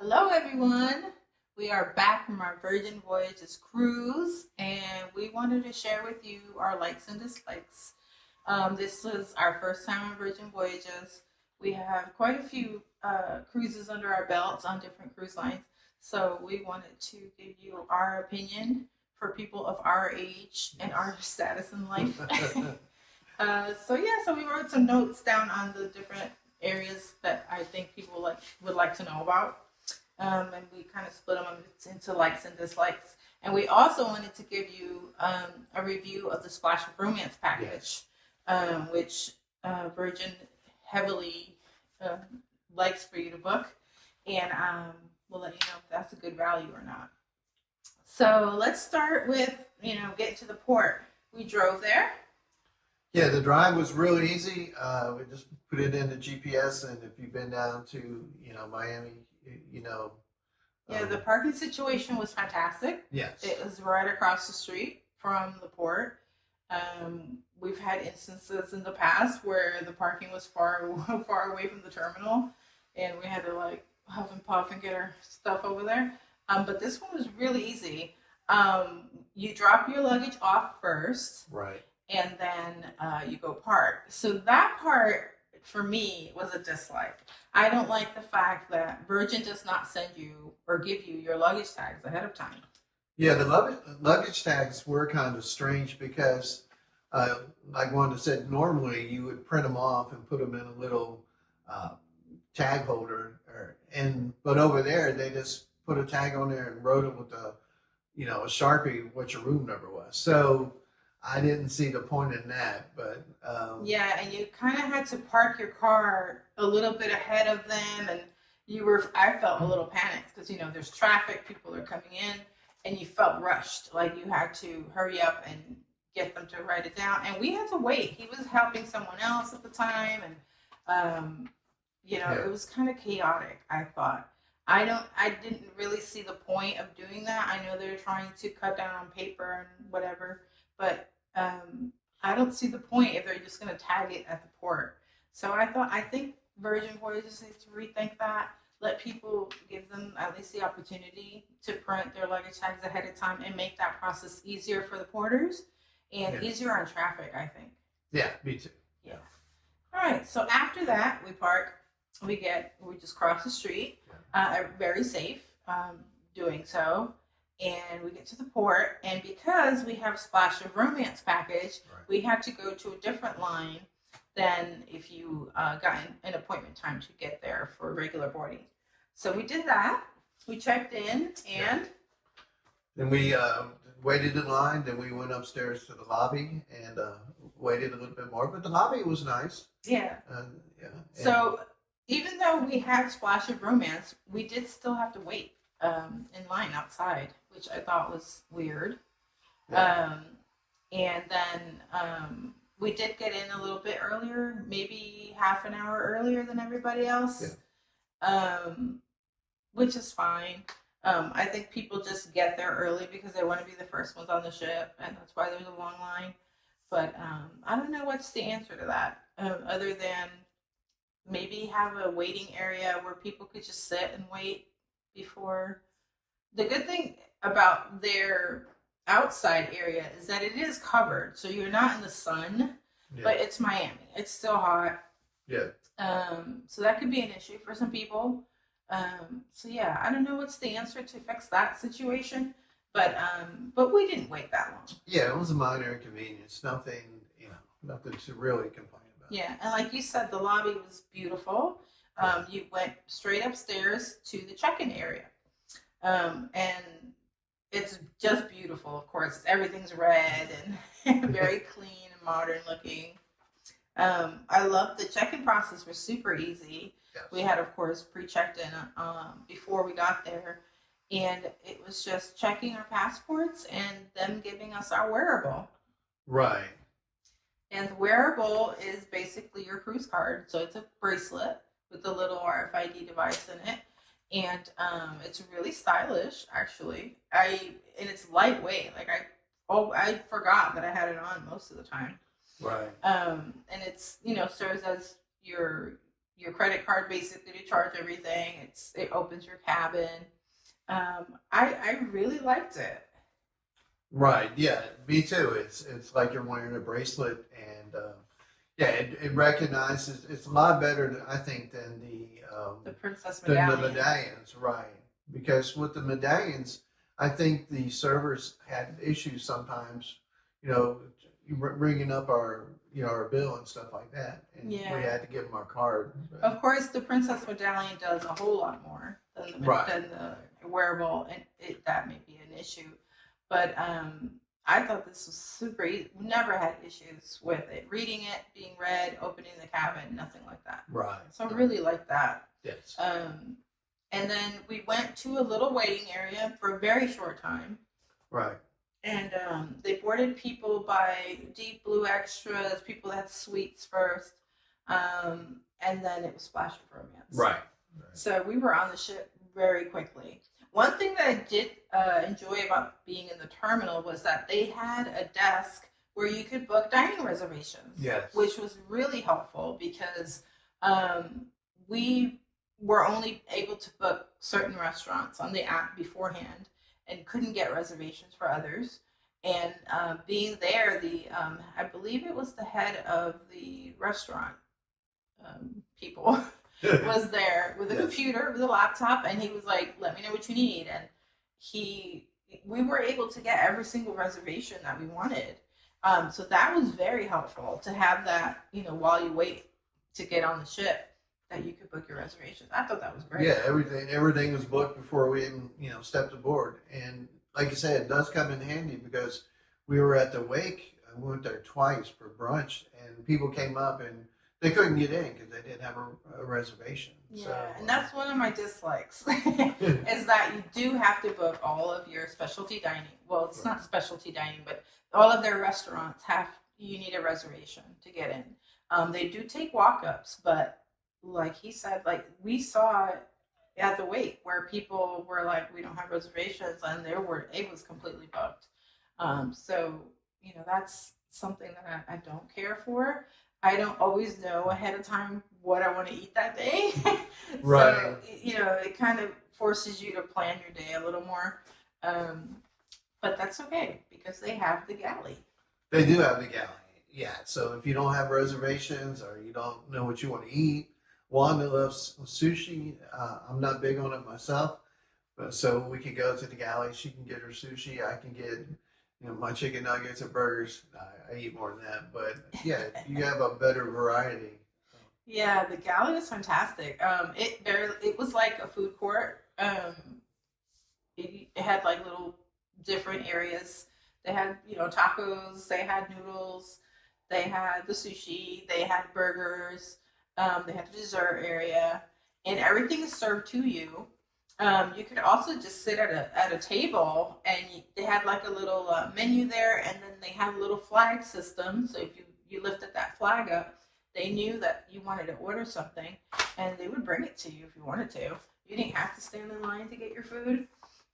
Hello, everyone. We are back from our Virgin Voyages cruise, and we wanted to share with you our likes and dislikes. This was our first time on Virgin Voyages. We have quite a few cruises under our belts on different cruise lines, so we wanted to give you our opinion for people of our age and our status in life. So we wrote some notes down on the different areas that I think people would like to know about. And we kind of split them into likes and dislikes. And we also wanted to give you a review of the Splash of Romance package, which Virgin heavily likes for you to book. And we'll let you know if that's a good value or not. So let's start with, getting to the port. We drove there. Yeah, the drive was really easy. We just put it into GPS, and if you've been down to, Miami, The parking situation was fantastic. Yes. It was right across the street from the port. We've had instances in the past where the parking was far away from the terminal, and we had to huff and puff and get our stuff over there. But this one was really easy. You drop your luggage off first. Right. And then you go park. So that part, for me, was a dislike. I don't like the fact that Virgin does not send you or give you your luggage tags ahead of time. Yeah, the luggage tags were kind of strange because, like Wanda said, normally you would print them off and put them in a little tag holder, but over there they just put a tag on there and wrote it with a Sharpie what your room number was. So I didn't see the point in that, but and you kind of had to park your car a little bit ahead of them, and I felt a little panicked because there's traffic, people are coming in, and you felt rushed, like you had to hurry up and get them to write it down, and we had to wait. He was helping someone else at the time, and it was kind of chaotic. I thought. I didn't really see the point of doing that. I know they're trying to cut down on paper and whatever, but I don't see the point if they're just going to tag it at the port. So I think Virgin Voyages needs to rethink that. Let people, give them at least the opportunity to print their luggage tags ahead of time and make that process easier for the porters and easier on traffic, I think. Yeah, me too. Yeah. All right. So after that, we park. We just cross the street. Very safe doing so. And we get to the port, and because we have Splash of Romance package, we had to go to a different line than if you got an appointment time to get there for regular boarding. So we did that. We checked in, and then we waited in line. Then we went upstairs to the lobby and waited a little bit more. But the lobby was nice. Yeah. So even though we had Splash of Romance, we did still have to wait in line outside, which I thought was weird. Yeah. And then we did get in a little bit earlier, maybe half an hour earlier than everybody else, which is fine. I think people just get there early because they want to be the first ones on the ship, and that's why there's a long line. But I don't know what's the answer to that, other than maybe have a waiting area where people could just sit and wait before. The good thing about their outside area is that it is covered, so you're not in the sun, but it's Miami. It's still hot. Yeah. So that could be an issue for some people. I don't know what's the answer to fix that situation, but we didn't wait that long. Yeah, it was a minor inconvenience. Nothing to really complain about. Yeah, and like you said, the lobby was beautiful. You went straight upstairs to the check-in area. And it's just beautiful, of course. Everything's red and very clean and modern looking. I love the check-in process was super easy. Yes. We had, of course, pre-checked in before we got there. And it was just checking our passports and them giving us our wearable. Right. And the wearable is basically your cruise card. So it's a bracelet with a little RFID device in it. And it's really stylish, actually. And it's lightweight. I forgot that I had it on most of the time. Right. And it's serves as your your credit card basically to charge everything. It opens your cabin. I really liked it. Right. Yeah. Me too. It's like you're wearing a bracelet, and yeah, it recognizes. It's a lot better, I think, The Princess than the Medallion. medallions. Right. Because with the medallions, I think the servers had issues sometimes. You know, ringing up our our bill and stuff like that, and we Yeah. had to give them our card. But, Of course, the Princess Medallion does a whole lot more right. than the wearable, and that may be an issue. But I thought this was super easy. We never had issues with it. Reading it, being read, opening the cabin, nothing like that. Right. So I really like that. Yes. And then we went to a little waiting area for a very short time. Right. And they boarded people by Deep Blue Extras, people that had suites first. And then it was Splash of Romance. Right. So we were on the ship very quickly. One thing that I did enjoy about being in the terminal was that they had a desk where you could book dining reservations. Yes. Which was really helpful because we were only able to book certain restaurants on the app beforehand and couldn't get reservations for others. And being there, I believe it was the head of the restaurant people was there with a computer, with a laptop, and he was like, "Let me know what you need." And we were able to get every single reservation that we wanted. So that was very helpful to have that, while you wait to get on the ship, that you could book your reservations. I thought that was great. Yeah, everything was booked before we even stepped aboard. And like you said, it does come in handy because we were at the wake. We went there twice for brunch, and people came up and they couldn't get in because they didn't have a reservation. Yeah, so, and that's one of my dislikes is that you do have to book all of your specialty dining. Well, it's not specialty dining, but all of their restaurants you need a reservation to get in. They do take walk-ups, but like he said, like we saw at the wake where people were like, we don't have reservations, and it was completely booked. So that's something that I don't care for. I don't always know ahead of time what I want to eat that day. right. So, it kind of forces you to plan your day a little more. But that's okay because they have the galley. They do have the galley. Yeah. So if you don't have reservations or you don't know what you want to eat, Wanda loves sushi. I'm not big on it myself, but so we can go to the galley. She can get her sushi. I can get my chicken nuggets and burgers. I eat more than that, but yeah, you have a better variety. Yeah, the galley was fantastic. It was like a food court. It had like little different areas. They had tacos. They had noodles. They had the sushi. They had burgers. They had the dessert area, and everything is served to you. You could also just sit at a table, and they had like a little menu there, and then they had a little flag system. So if you lifted that flag up, they knew that you wanted to order something, and they would bring it to you if you wanted to. You didn't have to stand in line to get your food.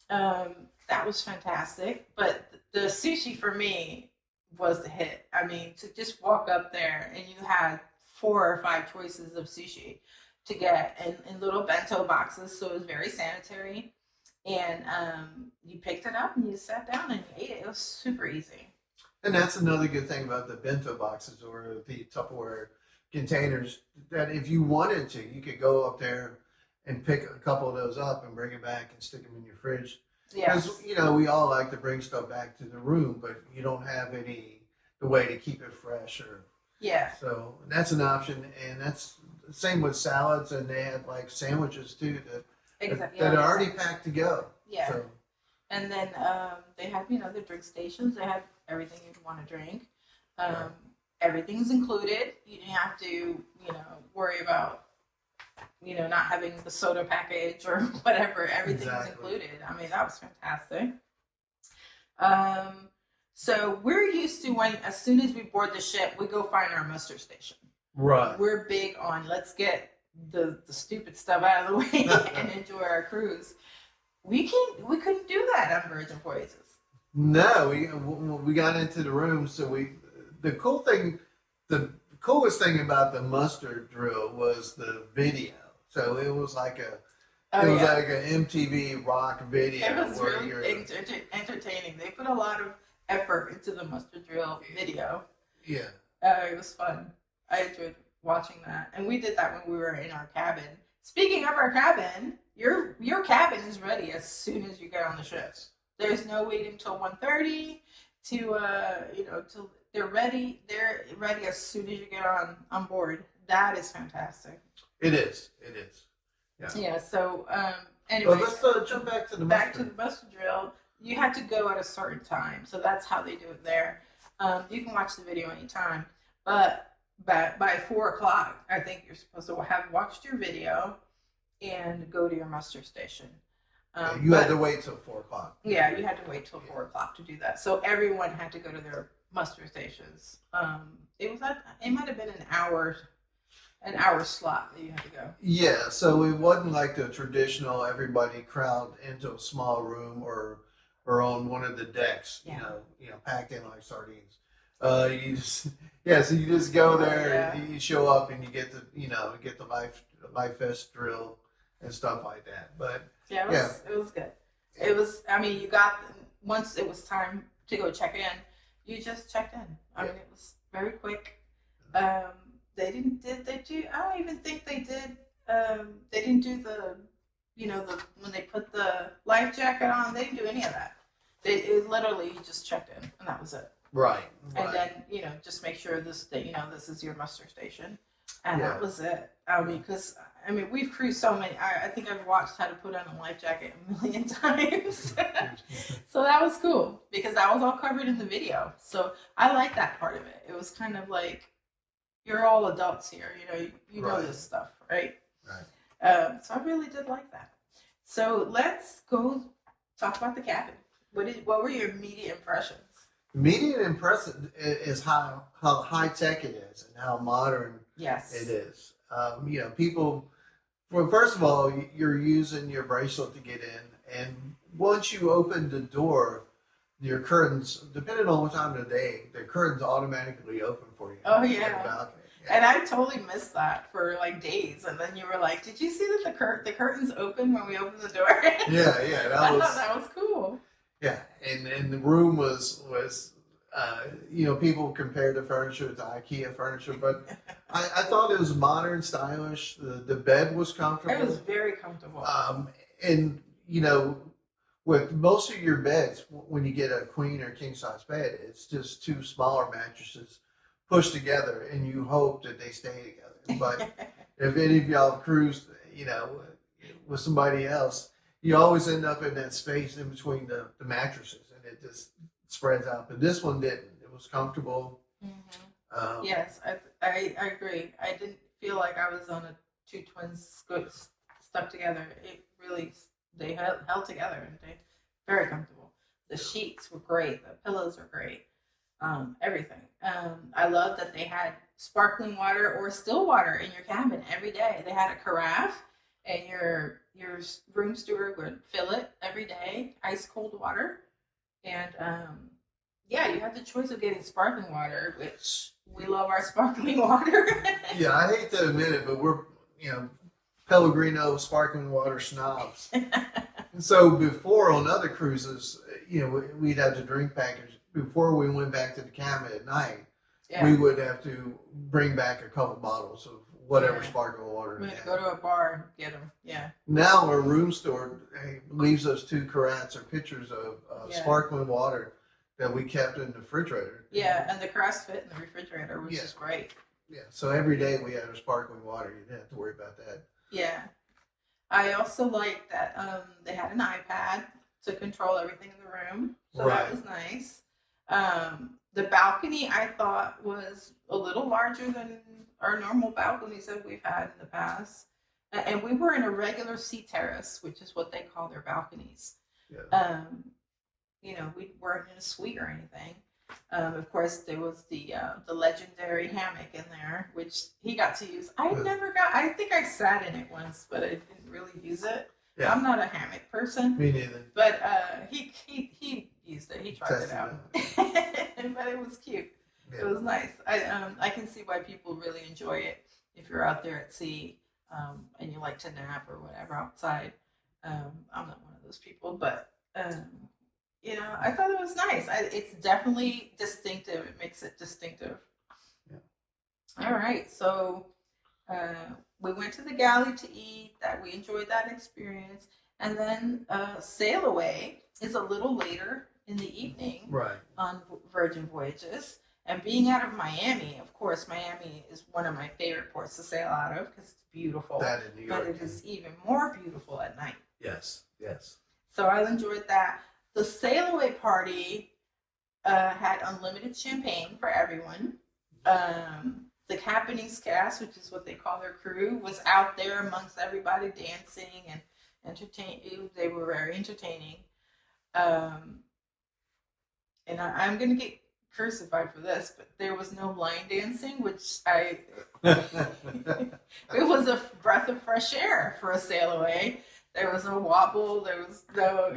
That was fantastic. But the sushi for me was the hit. I mean, to just walk up there and you had 4 or 5 choices of sushi to get in little bento boxes, so it was very sanitary. And you picked it up and you sat down and you ate it. It was super easy. And that's another good thing about the bento boxes or the Tupperware containers, that if you wanted to, you could go up there and pick a couple of those up and bring it back and stick them in your fridge. Yes. Because, we all like to bring stuff back to the room, but you don't have the way to keep it fresh or. Yeah. So that's an option, and that's the same with salads, and they have like sandwiches too that are already packed to go. Yeah. So. And then they had the drink stations. They had everything you'd want to drink. Right. Everything's included. You didn't have to worry about not having the soda package or whatever. Everything was included. I mean, that was fantastic. So we're used to as soon as we board the ship, we go find our muster station. Right. We're big on let's get the stupid stuff out of the way and enjoy our cruise. We couldn't do that on Virgin Voyages. No, we got into the room. So the cool coolest thing about the mustard drill was the video. So it was like Oh, yeah. like an MTV rock video It was where really you're entertaining. They put a lot of effort into the mustard drill video. yeah. It was fun. I enjoyed watching that, and we did that when we were in our cabin. Speaking of our cabin, your cabin is ready as soon as you get on the ship. There's no waiting till 1:30 to till they're ready. They're ready as soon as you get on board. That is fantastic. It is. It is. Yeah. Yeah. So anyway, But let's jump back to the back to mustard. the mustard drill. You had to go at a certain time, so that's how they do it there. You can watch the video anytime, but by 4 o'clock, I think you're supposed to have watched your video and go to your muster station. You had to wait till 4 o'clock. Yeah, you had to wait till 4 o'clock to do that. So everyone had to go to their muster stations. It might have been an hour slot that you had to go. Yeah, so it wasn't like the traditional everybody crowd into a small room or on one of the decks, Yeah. packed in like sardines. So you just go there, and you show up, and you get the life vest drill and stuff like that. But Yeah, it was good. It was. I mean, once it was time to go check in, you just checked in. I mean, it was very quick. They didn't. Did they do? I don't even think they did. They didn't do the when they put the life jacket on. They didn't do any of that. It literally you just checked in, and that was it. right. And then just make sure this is your muster station, and Yeah. that was it. I mean, because we've cruised so many. I think I've watched how to put on a life jacket a million times. So that was cool because that was all covered in the video. So I like that part of it. It was kind of like you're all adults here. You know Right. this stuff, right? Right. So I really did like that. So let's go talk about the cabin. What were your immediate impressions? Immediate impression is how high tech it is and how modern Yes. it is. People. Well, first of all, you're using your bracelet to get in, and once you open the door, your curtains, depending on what time of the day, the curtains automatically open for you. Oh, on the yeah. balcony. And I totally missed that for like days. And then you were like, "Did you see that the curtains open when we opened the door?" Yeah, I thought that was cool. yeah, and the room was people compared the furniture to IKEA furniture, but I thought it was modern, stylish. The bed was comfortable. It was very comfortable. And with most of your beds, when you get a queen or king size bed, it's just two smaller mattresses pushed together, and you hope that they stay together. But if any of y'all cruised, with somebody else, you always end up in that space in between the mattresses, and it just spreads out. But this one didn't. It was comfortable. Mm-hmm. Yes, I agree. I didn't feel like I was on two twins stuck together. It really, they held together, and they very comfortable. The sheets were great. The pillows were great. Everything. I love that they had sparkling water or still water in your cabin every day. They had a carafe, and your room steward would fill it every day, ice cold water. And you have the choice of getting sparkling water, which we love our sparkling water. Yeah, I hate to admit it, but we're Pellegrino sparkling water snobs. And so before on other cruises, we'd have the drink package. Before we went back to the cabin at night, we would have to bring back a couple bottles of whatever sparkling water. We had to go to a bar and get them. Yeah. Now our room steward leaves us 2 carats or pitchers of sparkling water that we kept in the refrigerator. Yeah, and the carafes fit in the refrigerator, which is great. Yeah, so every day we had our sparkling water. You didn't have to worry about that. Yeah. I also like that they had an iPad to control everything in the room. So that was nice. The balcony I thought was a little larger than our normal balconies that we've had in the past. And we were in a regular sea terrace, which is what they call their balconies. Yeah. We weren't in a suite or anything. Of course, there was the legendary hammock in there, which he got to use. I think I sat in it once, but I didn't really use it. Yeah. I'm not a hammock person. Me neither. But he used it. He tried it out. But it was cute. It was nice. I can see why people really enjoy it if you're out there at sea, and you like to nap or whatever outside. I'm not one of those people, but I thought it was nice. It's definitely distinctive. It makes it distinctive. Yeah. All right, so we went to the galley to eat. That we enjoyed that experience, and then Sailway is a little later in the evening, Right. on Virgin Voyages. And being out of Miami, of course, Miami is one of my favorite ports to sail out of because it's beautiful. That in New York. But it is even more beautiful at night. Yes. Yes. So I enjoyed that. The Sailaway party had unlimited champagne for everyone. The Captain's cast, which is what they call their crew, was out there amongst everybody dancing and entertaining. They were very entertaining. And I'm going to get crucified for this, but there was no line dancing, which it was a breath of fresh air for a sail away. There was no wobble, there was no,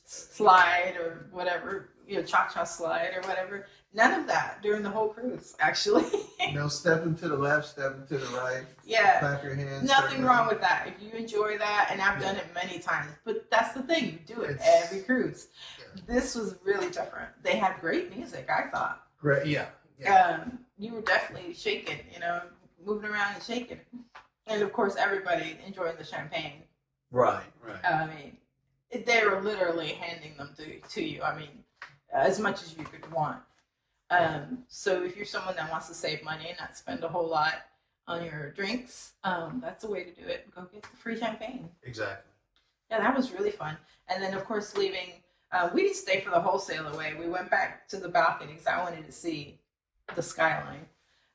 slide or whatever, cha-cha slide or whatever. None of that during the whole cruise, actually. No stepping to the left, stepping to the right. Yeah. Clap your hands. Nothing wrong with that. If you enjoy that, and I've done it many times, but that's the thing, you do it every cruise. Yeah. This was really different. They had great music, I thought. Great, yeah. You were definitely shaking, moving around and shaking. And of course, everybody enjoying the champagne. Right. I mean, they were literally handing them to you. I mean, as much as you could want. So if you're someone that wants to save money and not spend a whole lot on your drinks, that's a way to do it. Go get the free champagne. Exactly. Yeah, that was really fun. And then, of course, leaving, we didn't stay for the whole sail away. We went back to the balcony because I wanted to see the skyline.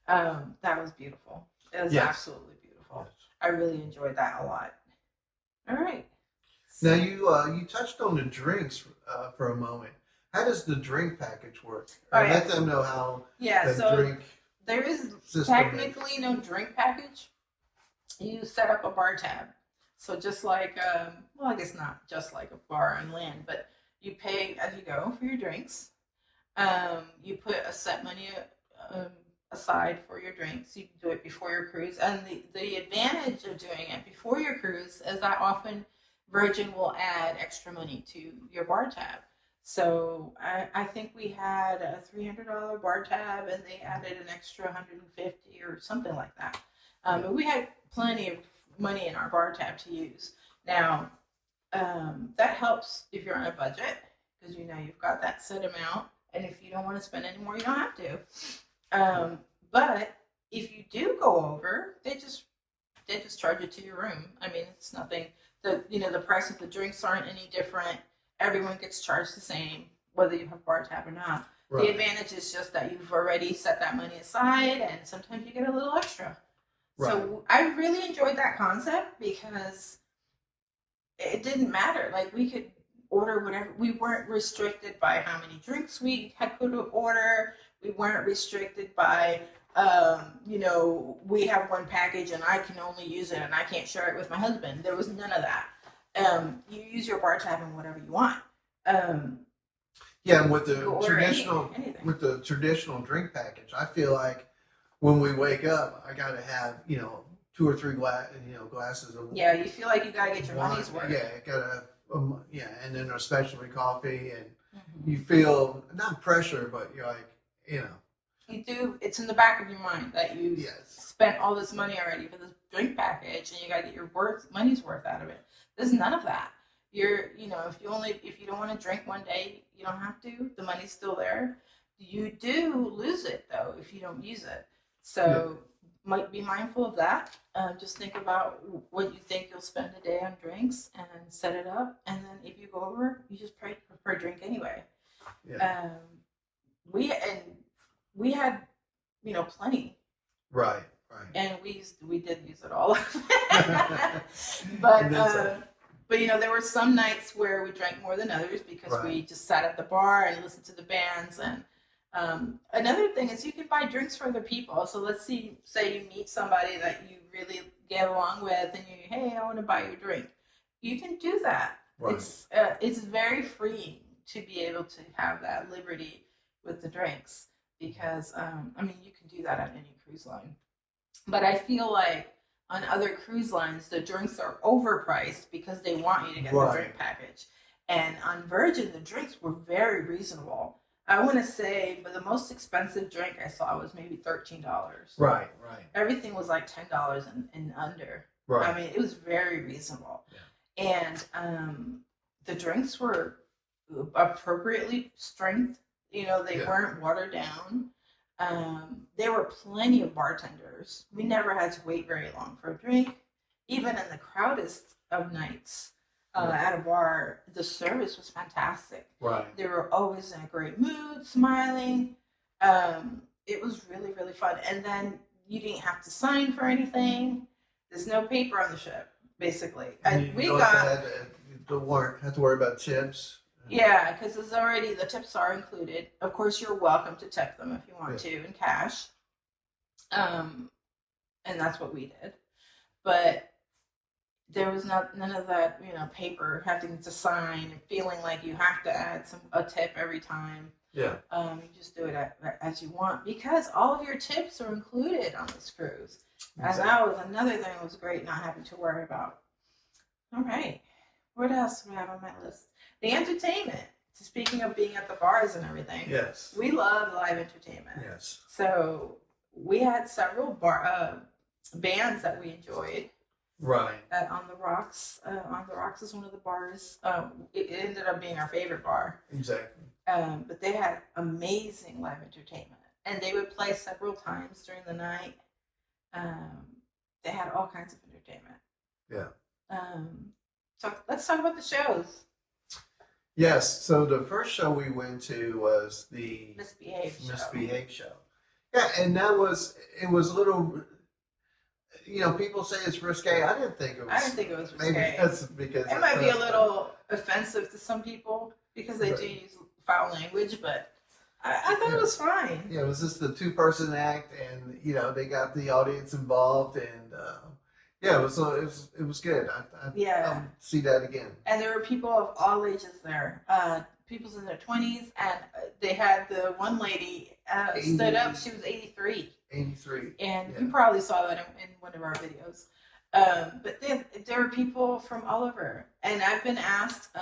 That was beautiful. It was absolutely beautiful. Yes. I really enjoyed that a lot. All right. Now, you touched on the drinks for a moment. How does the drink package work? Let them know how drink there is technically no drink package. You set up a bar tab. So just like, I guess not just like a bar on land, but you pay as you go for your drinks. You put a set money aside for your drinks. You can do it before your cruise. And the advantage of doing it before your cruise is that often Virgin will add extra money to your bar tab. So I think we had a $300 bar tab, and they added an extra $150 or something like that. But we had plenty of money in our bar tab to use. Now, that helps if you're on a budget, because you've got that set amount, and if you don't want to spend any more, you don't have to. But if you do go over, they just charge it to your room. I mean, it's nothing. The price of the drinks aren't any different. Everyone gets charged the same, whether you have bar tab or not. Right. The advantage is just that you've already set that money aside, and sometimes you get a little extra. Right. So I really enjoyed that concept because it didn't matter. Like, we could order whatever. We weren't restricted by how many drinks we could order. We weren't restricted by, we have one package and I can only use it and I can't share it with my husband. There was none of that. You use your bar tab and whatever you want. And with the traditional drink package, I feel like when we wake up, I gotta have 2 or 3 glasses of you feel like you gotta get your money's worth. Gotta and then a specialty coffee, and you feel not pressure, but you're like you do. It's in the back of your mind that you spent all this money already for this drink package, and you gotta get your money's worth out of it. There's none of that. If you don't want to drink one day, you don't have to. The money's still there. You do lose it though if you don't use it. So might be mindful of that. Just think about what you think you'll spend a day on drinks and set it up. And then if you go over, you just pay per drink anyway. Yeah. We had plenty. Right. And we did use it all. But there were some nights where we drank more than others because we just sat at the bar and listened to the bands. And another thing is you can buy drinks for other people. So let's say you meet somebody that you really get along with, and hey, I want to buy you a drink. You can do that. Right. It's very freeing to be able to have that liberty with the drinks, because I mean, you can do that on any cruise line, but I feel like on other cruise lines the drinks are overpriced because they want you to get the Right. drink package, and on Virgin the drinks were very reasonable. I want to say, but the most expensive drink I saw was maybe $13. Right. Right. Everything was like $10 and under. Right. I mean, it was very reasonable. Yeah. And the drinks were appropriately strength. You know, they Yeah. weren't watered down. There were plenty of bartenders. We never had to wait very long for a drink. Even in the crowdest of nights at a bar, the service was fantastic. Right. They were always in a great mood, smiling. It was really, really fun. And then you didn't have to sign for anything. There's no paper on the ship, basically. And we got have to worry about tips. yeah, because it's already the tips are included. Of course, you're welcome to tip them if you want to in cash. And that's what we did. But there was none of that, you know, paper having to sign and feeling like you have to add a tip every time. Yeah. You just do it as you want because all of your tips are included on this cruise. Exactly. And that was another thing that was great, not having to worry about. All right. What else do we have on my list? The entertainment. Speaking of being at the bars and everything. Yes. We love live entertainment. Yes. So we had several bands that we enjoyed. Right. On the Rocks. On the Rocks is one of the bars. It ended up being our favorite bar. Exactly. But they had amazing live entertainment. And they would play several times during the night. They had all kinds of entertainment. Yeah. So let's talk about the shows. Yes. So the first show we went to was the Misbehave show. Yeah, and it was a little. You know, people say it's risque. I didn't think it was. I didn't think it was risque. Maybe that's because it might be a little offensive to some people because they do use foul language, but I thought it was fine. Yeah, it was just the 2-person act, and you know they got the audience involved, and yeah, it was good. I'll see that again. And there were people of all ages there. People's in their 20s, and they had the one lady stood up. She was 83. 83. And you probably saw that in one of our videos. But there were people from all over. And I've been asked,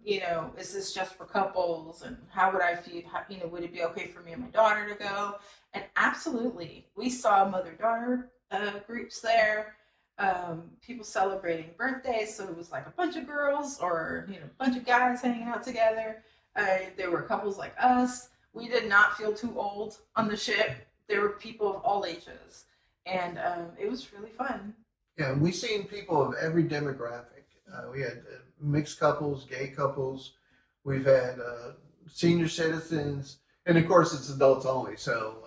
you know, is this just for couples? And how would I feel? You know, would it be okay for me and my daughter to go? And absolutely. We saw mother-daughter groups there. People celebrating birthdays. So it was like a bunch of girls or, you know, a bunch of guys hanging out together. There were couples like us. We did not feel too old on the ship. There were people of all ages, and it was really fun. Yeah, and we've seen people of every demographic. We had mixed couples, gay couples. We've had senior citizens, and of course it's adults only. So,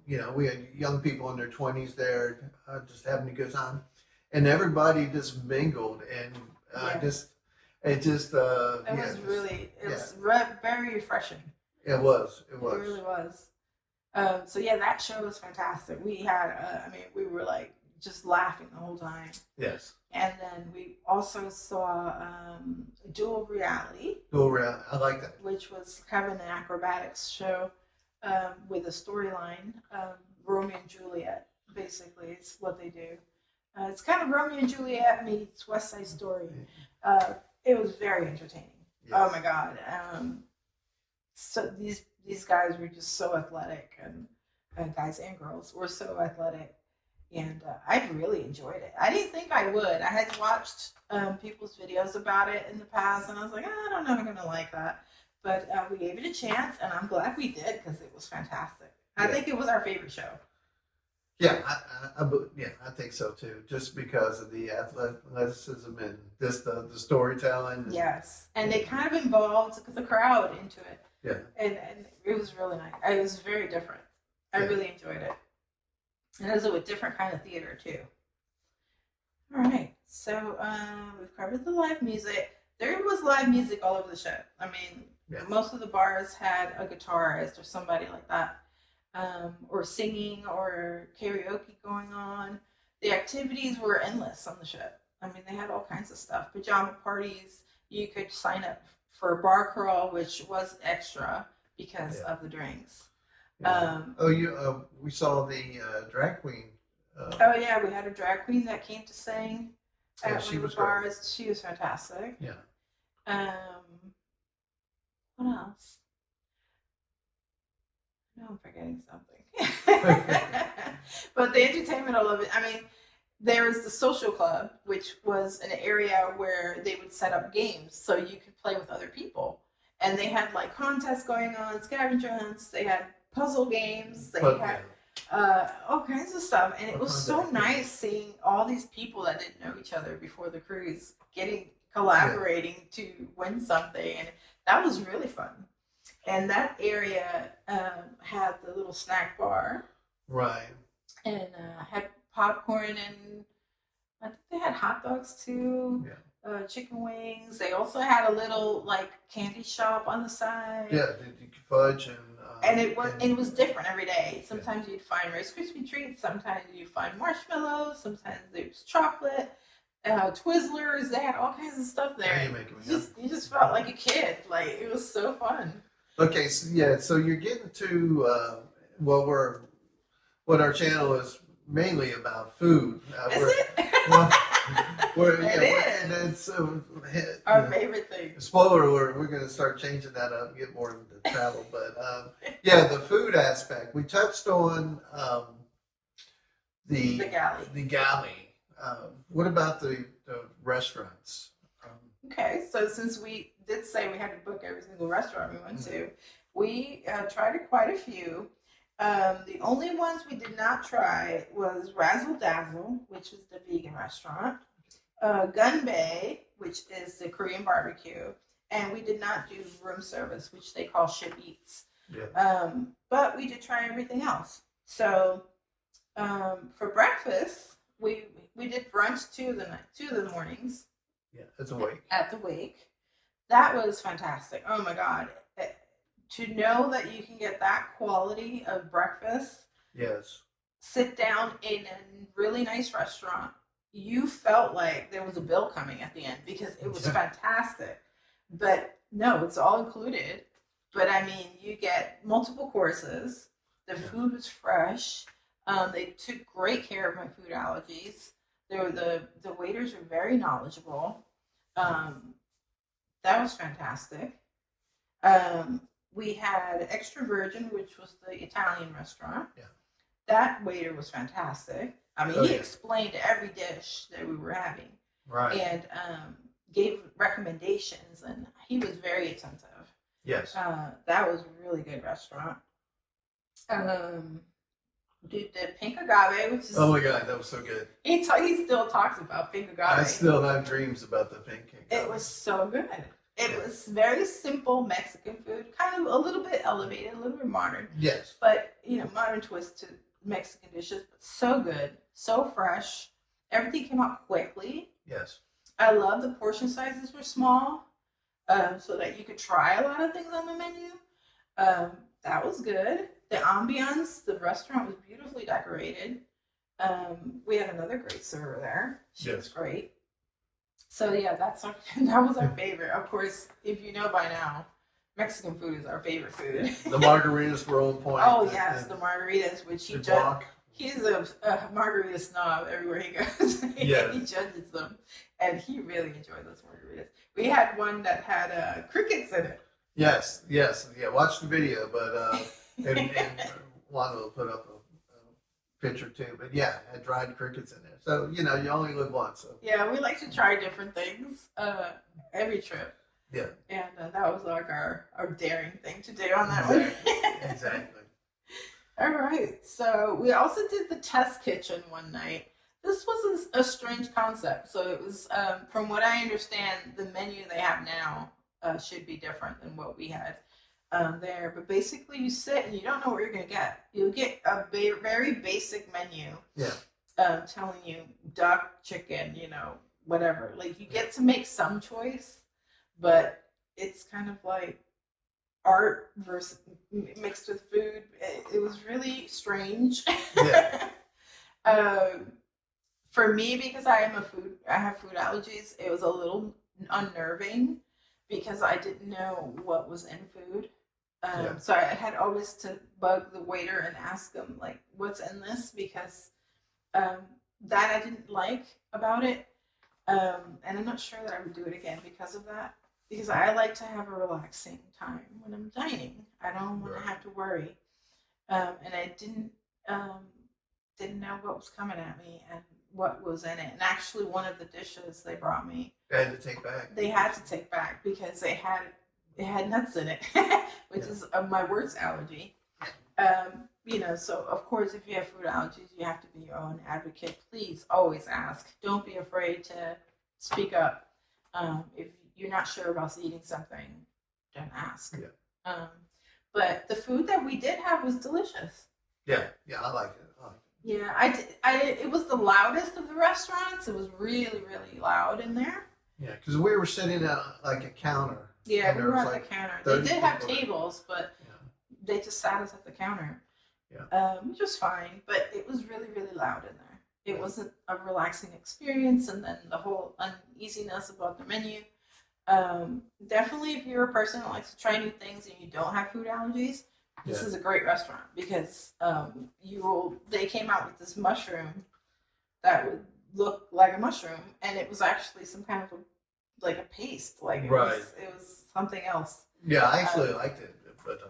you know, we had young people in their 20s there just having a good time. And everybody just mingled, and it was very refreshing. It was. It really was. So yeah, that show was fantastic. We had, we were like just laughing the whole time. Yes. And then we also saw Dual Reality. I like that. Which was kind of an acrobatics show with a storyline. Romeo and Juliet, basically, is what they do. It's kind of Romeo and Juliet meets West Side Story. It was very entertaining. Yes. Oh my God. So these guys were just so athletic, and guys and girls were so athletic, and I really enjoyed it. I didn't think I would. I had watched people's videos about it in the past, and I was like, I don't know if I'm going to like that. But we gave it a chance, and I'm glad we did because it was fantastic. I think it was our favorite show. Yeah, I think so too. Just because of the athleticism and just the storytelling. Yes, and they kind of involved the crowd into it. Yeah, and it was really nice. It was very different. I really enjoyed it, and it was a different kind of theater too. All right, so we've covered the live music. There was live music all over the ship. I mean, most of the bars had a guitarist or somebody like that. Or singing or karaoke going on. The activities were endless on the ship. I mean, they had all kinds of stuff. Pajama parties. You could sign up for a bar crawl, which was extra because of the drinks. Yeah. We saw the drag queen. Oh yeah, we had a drag queen that came to sing Yeah, at she one of was the great. bars. She was fantastic. Yeah. Um, what else? No, I'm forgetting something. But the entertainment, I love it. I mean, there was the social club, which was an area where they would set up games so you could play with other people. And they had like contests going on, scavenger hunts, they had puzzle games, they But had yeah, all kinds of stuff. And it all was kinds of so activities. nice seeing all these people that didn't know each other before the cruise getting Yeah. collaborating to win something. And that was really fun. And that area had the little snack bar Right. and had popcorn, and I think they had hot dogs too, Yeah. chicken wings. They also had a little like candy shop on the side. Yeah. The fudge And it was different every day. Yeah. Sometimes you'd find Rice Krispie treats. Sometimes you'd find marshmallows. Sometimes there was chocolate, Twizzlers. They had all kinds of stuff there. Now you're making me hungry. You just felt like a kid. Like it was so fun. Okay, so yeah, so you're getting to what our channel is mainly about food. Is it? Well, It is. and it's Our favorite thing. spoiler alert, we're going to start changing that up and get more into travel. But yeah, the food aspect. We touched on The galley. the galley. What about the restaurants? Okay, so since we did say we had to book every single restaurant we went to, we tried quite a few. The only ones we did not try was Razzle Dazzle, which is the vegan restaurant, Gun Bay, which is the Korean barbecue, and we did not do room service, which they call Ship Eats. Yeah. But we did try everything else. So for breakfast, we did brunch two of the mornings. Yeah, it's a wake. At the wake. That was fantastic. Oh my God. To know that you can get that quality of breakfast, Yes. sit down in a really nice restaurant, you felt like there was a bill coming at the end because it was fantastic. But no, it's all included. But I mean, you get multiple courses. The food was fresh. They took great care of my food allergies. The waiters were very knowledgeable. That was fantastic. We had Extra Virgin, which was the Italian restaurant. Yeah. That waiter was fantastic. I mean, he yeah. explained every dish that we were having. Right. And gave recommendations, and he was very attentive. Yes. That was a really good restaurant. The pink agave, which is Oh my God, that was so good. he still talks about pink agave. I still have dreams about the pancake. It was so good. It was very simple Mexican food, kind of a little bit elevated, a little bit modern, Yes. but modern twist to Mexican dishes. But so good, so fresh. Everything came out quickly. Yes. I love the portion sizes were small, so that you could try a lot of things on the menu. That was good. The ambiance, the restaurant was beautifully decorated. We had another great server there. She was great. So yeah, that was our favorite. Of course, if you know by now, Mexican food is our favorite food. The margaritas were on point. Oh yes, the margaritas, which he's a margarita snob everywhere he goes. Yes. He judges them, and he really enjoyed those margaritas. We had one that had crickets in it. Yes. Yeah. Watch the video, but and Wanda will put up a picture too. But yeah, it had dried crickets in there. So you only live once. So. Yeah, we like to try different things every trip. Yeah. And that was like our daring thing to do on that one. Exactly. All right. So we also did the test kitchen one night. This was a strange concept. So it was, from what I understand, the menu they have now should be different than what we had there. But basically, you sit and you don't know what you're going to get. You'll get a very basic menu. Yeah. Telling you duck, chicken, whatever. Like you get to make some choice, but it's kind of like art versus mixed with food. It was really strange. Yeah. For me, because I have food allergies, it was a little unnerving because I didn't know what was in food. So I had always to bug the waiter and ask them like, "What's in this?" Because that I didn't like about it, and I'm not sure that I would do it again because of that. Because I like to have a relaxing time when I'm dining. I don't want to have to worry, and I didn't know what was coming at me and what was in it. And actually, one of the dishes they brought me, They had to take back. they had to take back because it had nuts in it, which is my worst allergy. So of course, if you have food allergies, you have to be your own advocate. Please always ask. Don't be afraid to speak up. If you're not sure about eating something, don't ask. Yeah. But the food that we did have was delicious. Yeah, I like it. Yeah, I did. It was the loudest of the restaurants. It was really, really loud in there. Yeah, because we were sitting at like a counter. Yeah, we were at the counter. They did have tables, but they just sat us at the counter. Yeah. Which was fine, but it was really, really loud in there. It wasn't a relaxing experience, and then the whole uneasiness about the menu. Definitely, if you're a person that likes to try new things and you don't have food allergies, this is a great restaurant because they came out with this mushroom that would look like a mushroom, and it was actually some kind of like a paste, like it was something else. Yeah, I actually liked it, but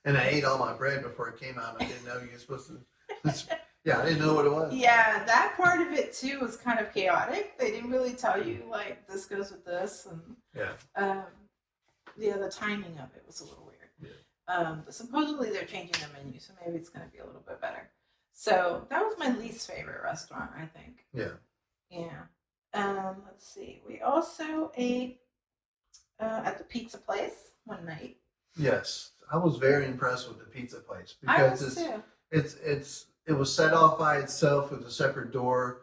and I ate all my bread before it came out. I didn't know you were supposed to. Yeah, I didn't know what it was. Yeah, that part of it too was kind of chaotic. They didn't really tell you like this goes with this, and the timing of it was a little weird. Yeah. But supposedly they're changing the menu, so maybe it's going to be a little bit better. So that was my least favorite restaurant, I think. Yeah. Yeah. Let's see. We also ate at the pizza place one night. Yes, I was very impressed with the pizza place because it was set off by itself with a separate door.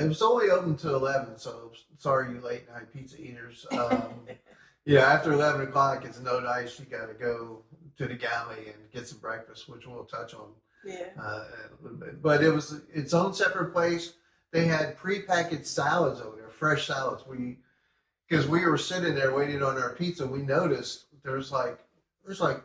It was only open till 11, so sorry you late night pizza eaters. After 11 o'clock, it's no dice. You got to go to the galley and get some breakfast, which we'll touch on a little bit. But it was its own separate place. They had prepackaged salads over there, fresh salads. Because we were sitting there waiting on our pizza, we noticed there's like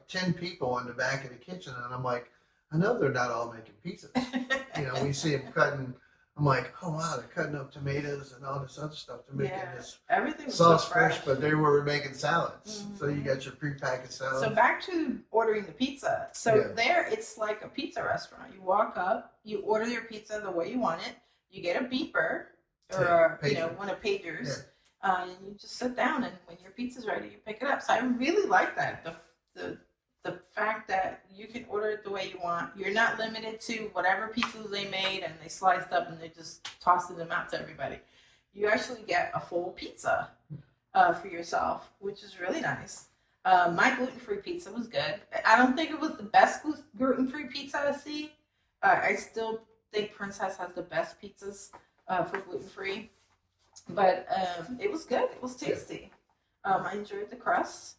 10 people in the back of the kitchen, and I'm like, I know they're not all making pizzas. We see them cutting. I'm like, oh wow, they're cutting up tomatoes and all this other stuff. They're making this sauce fresh, but they were making salads. Mm-hmm. So you got your prepackaged salads. So back to ordering the pizza. So there, it's like a pizza restaurant. You walk up, you order your pizza the way you want it. You get a beeper or one of pagers, and you just sit down, and when your pizza's ready, you pick it up. So I really like that. The fact that you can order it the way you want. You're not limited to whatever pizzas they made and they sliced up and they just tossing them out to everybody. You actually get a full pizza for yourself, which is really nice. My gluten-free pizza was good. I don't think it was the best gluten-free pizza I see. I still think Princess has the best pizzas for gluten-free. But it was good. It was tasty. I enjoyed the crust.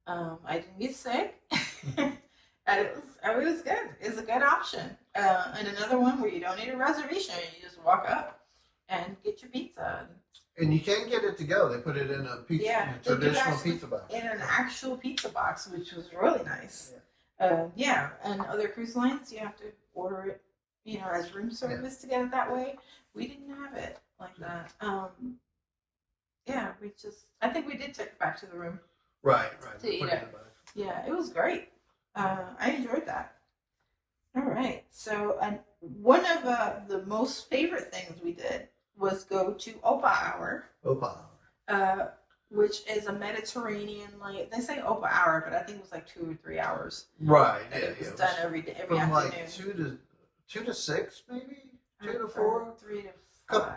I didn't get sick, and it was good. It's a good option. And another one where you don't need a reservation. You just walk up and get your pizza. And you can get it to go. They put it in a traditional pizza box. In an actual pizza box, which was really nice. And other cruise lines, you have to order it, as room service to get it that way. We didn't have it like that. I think we did take it back to the room. Right. To eat it. Yeah, it was great. I enjoyed that. All right. So one of the most favorite things we did was go to Opa Hour. Which is a Mediterranean, like they say Opa Hour, but I think it was like 2 or 3 hours. Right. It was done every day, every from afternoon. Like 2 to 6, maybe 2 to 4, 3 to 5.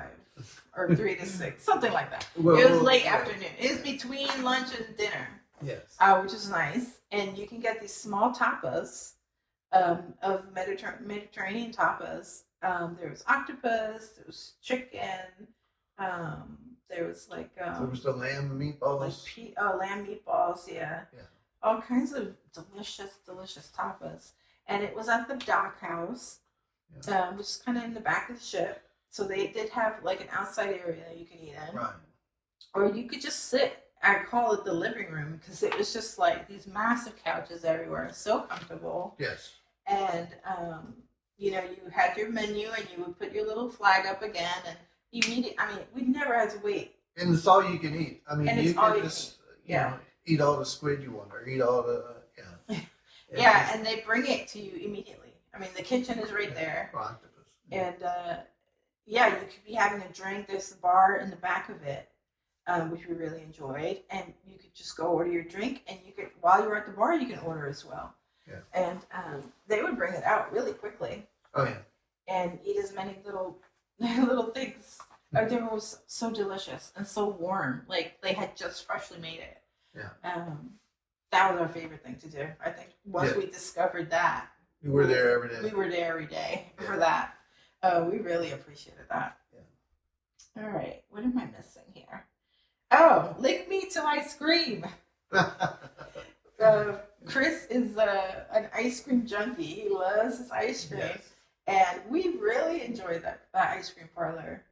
Or 3 to 6, something like that. It was late afternoon. It was between lunch and dinner. Yes. Which is nice. And you can get these small tapas of Mediterranean tapas. There was octopus, there was chicken, there was there was the lamb meatballs. Lamb meatballs, yeah. All kinds of delicious tapas. And it was at the dock house, which is kind of in the back of the ship. So they did have like an outside area that you could eat in. Right. Or you could just sit I call it the living room because it was just like these massive couches everywhere, so comfortable. Yes. And you had your menu, and you would put your little flag up again, and immediately. I mean, we never had to wait. And it's all you can eat. I mean, And you it's all can you just yeah. eat all the squid you want, or eat all the Yeah, just, and they bring it to you immediately. I mean, the kitchen is right there, octopus. and you could be having a drink. There's a bar in the back of it, which we really enjoyed, and you could just go order your drink, and you could, while you're at the bar, you can order as well. Yeah. And they would bring it out really quickly. Oh yeah. And eat as many little things. They were so delicious and so warm, like they had just freshly made it. Yeah. That was our favorite thing to do. I think once we discovered that, we were there every day. We were there every day for that. We really appreciated that. Yeah. All right, what am I missing here? Oh, lick me till I scream. Chris is an ice cream junkie. He loves his ice cream. Yes. And we really enjoyed that ice cream parlor.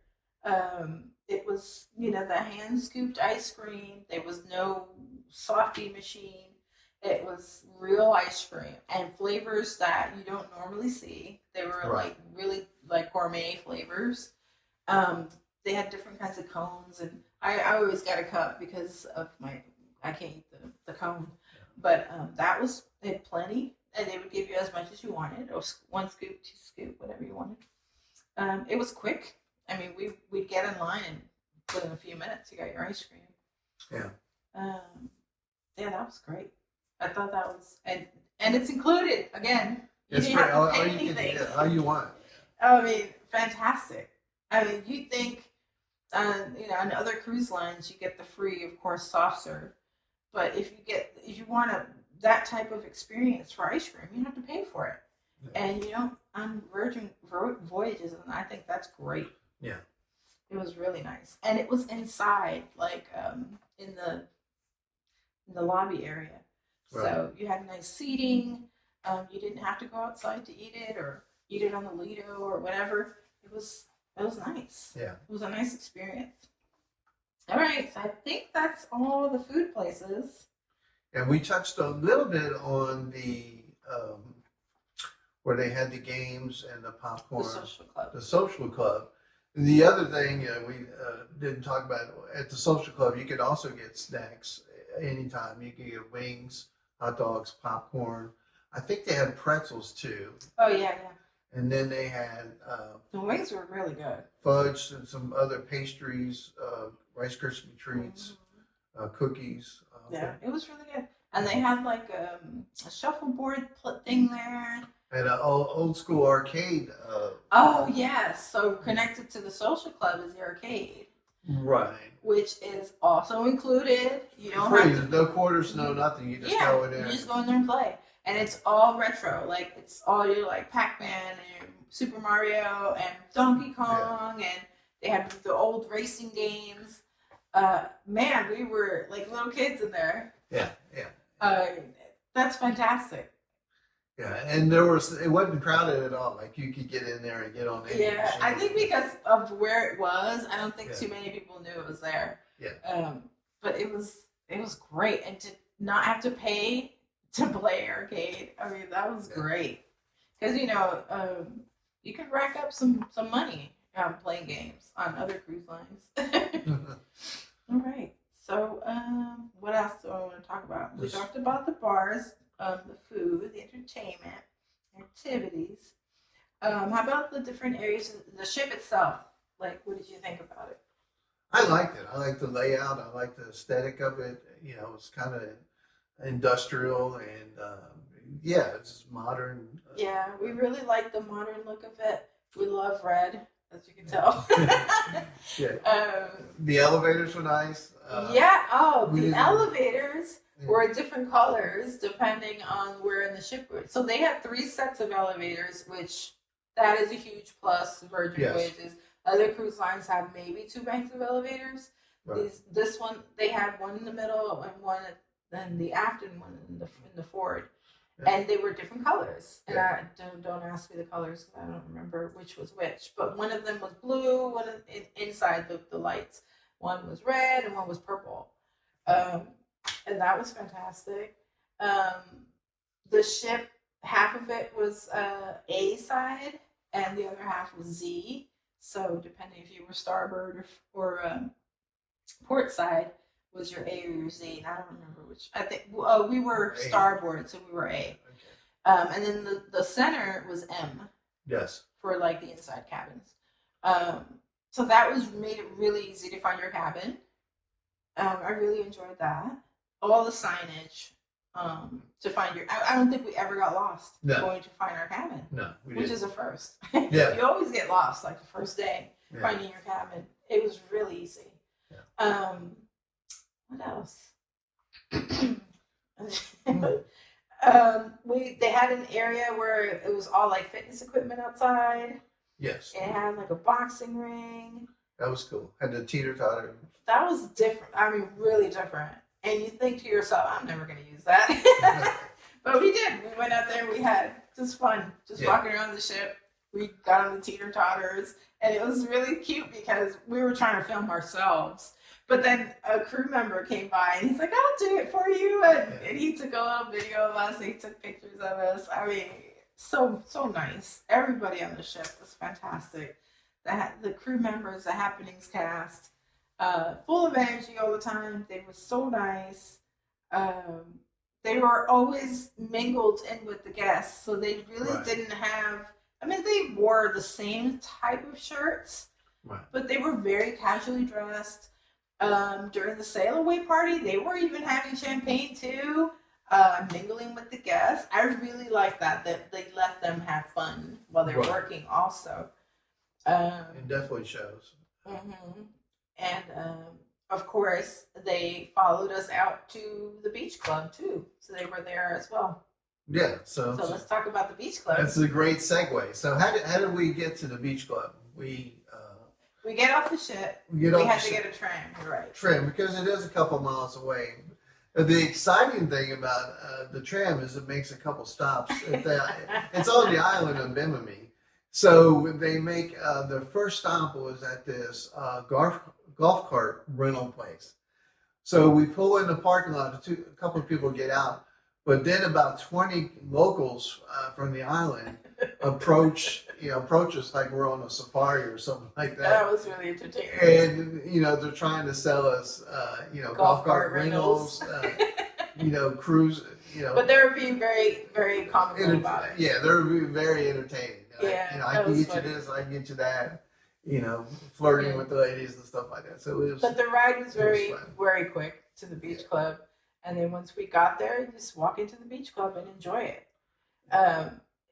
It was, the hand scooped ice cream. There was no softie machine. It was real ice cream and flavors that you don't normally see. They were like really like gourmet flavors. They had different kinds of cones, and I always got a cup because of I can't eat the cone. But they had plenty, and they would give you as much as you wanted, or 1 scoop, 2 scoop, whatever you wanted. It was quick. I mean, we'd get in line, and within a few minutes, you got your ice cream. Yeah. That was great. I thought that was, and it's included again. It's didn't have to pay anything. All you want. I mean, fantastic. I mean, you think, on other cruise lines, you get the free, of course, soft serve. But if you want that type of experience for ice cream, you have to pay for it. Yeah. And on Virgin Voyages, and I think that's great. Yeah. It was really nice, and it was inside, like in the lobby area. Right. So you had nice seating. You didn't have to go outside to eat it or eat it on the Lido or whatever. It was nice. Yeah. It was a nice experience. All right, so I think that's all the food places. And we touched a little bit on the where they had the games and the popcorn. The social club. And the other thing we didn't talk about, at the social club, you could also get snacks anytime. You could get wings, hot dogs, popcorn. I think they had pretzels too. Oh yeah. And then they had the wings were really good. Fudge and some other pastries, Rice Krispie treats, cookies. Yeah, it was really good. And they had like a shuffleboard thing there. And an old school arcade. Oh yes, so connected to the social club is the arcade. Right. Which is also included. You don't free. have to, There's no quarters, no nothing. You just go in there. You just go in there and play. And it's all retro. Like it's all your like Pac-Man and Super Mario and Donkey Kong, and they had the old racing games. Man, we were like little kids in there. Yeah. That's fantastic. Yeah, and it wasn't crowded at all. Like you could get in there and get on any machine. I think because of where it was, I don't think too many people knew it was there. Yeah. But it was great, and to not have to pay to play arcade. I mean, that was great. Because you could rack up some money playing games on other cruise lines. All right. So, what else do I want to talk about? We talked about the bars, the food, the entertainment, activities. How about the different areas of the ship itself? Like, what did you think about it? I liked it. I liked the layout. I liked the aesthetic of it. It's kind of industrial and it's modern. We really like the modern look of it. We love red, as you can tell. The elevators were nice. The elevators were different colors depending on where in the ship we were. So they had 3 sets of elevators, which that is a huge plus. Virgin Voyages. Other cruise lines have maybe 2 banks of elevators. Right. This one, they had one in the middle and one in the aft and one in the forward. And they were different colors. And I don't ask me the colors because I don't remember which was which. But one of them was blue, inside the lights. One was red and one was purple. And that was fantastic. The ship, half of it was A side, and the other half was Z. So depending if you were starboard or port side, was your A or your Z. And I don't remember which. I think we were starboard, so we were A. Okay. And then the center was M. Yes. For like the inside cabins. So that made it really easy to find your cabin. I really enjoyed that. All the signage to find your. I don't think we ever got lost going to find our cabin. No, which is a first. Yeah. You always get lost like the first day finding your cabin. It was really easy. Yeah. What else? They had an area where it was all like fitness equipment outside. Yes. It had like a boxing ring. That was cool. Had the teeter-totter. That was different. I mean, really different. And you think to yourself, I'm never going to use that. But we did. We went out there. We had just fun. Just walking around the ship. We got on the teeter-totters. And it was really cute because we were trying to film ourselves. But then a crew member came by and he's like, I'll do it for you. And he took a little video of us. And he took pictures of us. I mean, so nice. Everybody on the ship was fantastic. The crew members, the Happenings cast, full of energy all the time. They were so nice. They were always mingled in with the guests. So they really didn't have, I mean, they wore the same type of shirts, but they were very casually dressed. During the Sailway party, they were even having champagne too, mingling with the guests. I really like that they let them have fun while they're working also. It definitely shows. Mm-hmm. And of course, they followed us out to the beach club too. So they were there as well. Yeah. So let's talk about the beach club. That's a great segue. So how did we get to the beach club? We get off the ship. We had to get a tram. Right. Tram, because it is a couple miles away. The exciting thing about the tram is it makes a couple stops. It's on the island of Bimini. So they make the first stop was at this golf cart rental place. So we pull in the parking lot. A couple of people get out, but then about 20 locals from the island approach us like we're on a safari or something like that. That was really entertaining. And they're trying to sell us golf cart rentals, cruise. But they were being very, very comical about it. Yeah, they're very entertaining. I can get funny. you this, I can get you that. Flirting with the ladies and stuff like that. So it was. But the ride was very, very quick to the beach club, and then once we got there, you just walk into the beach club and enjoy it.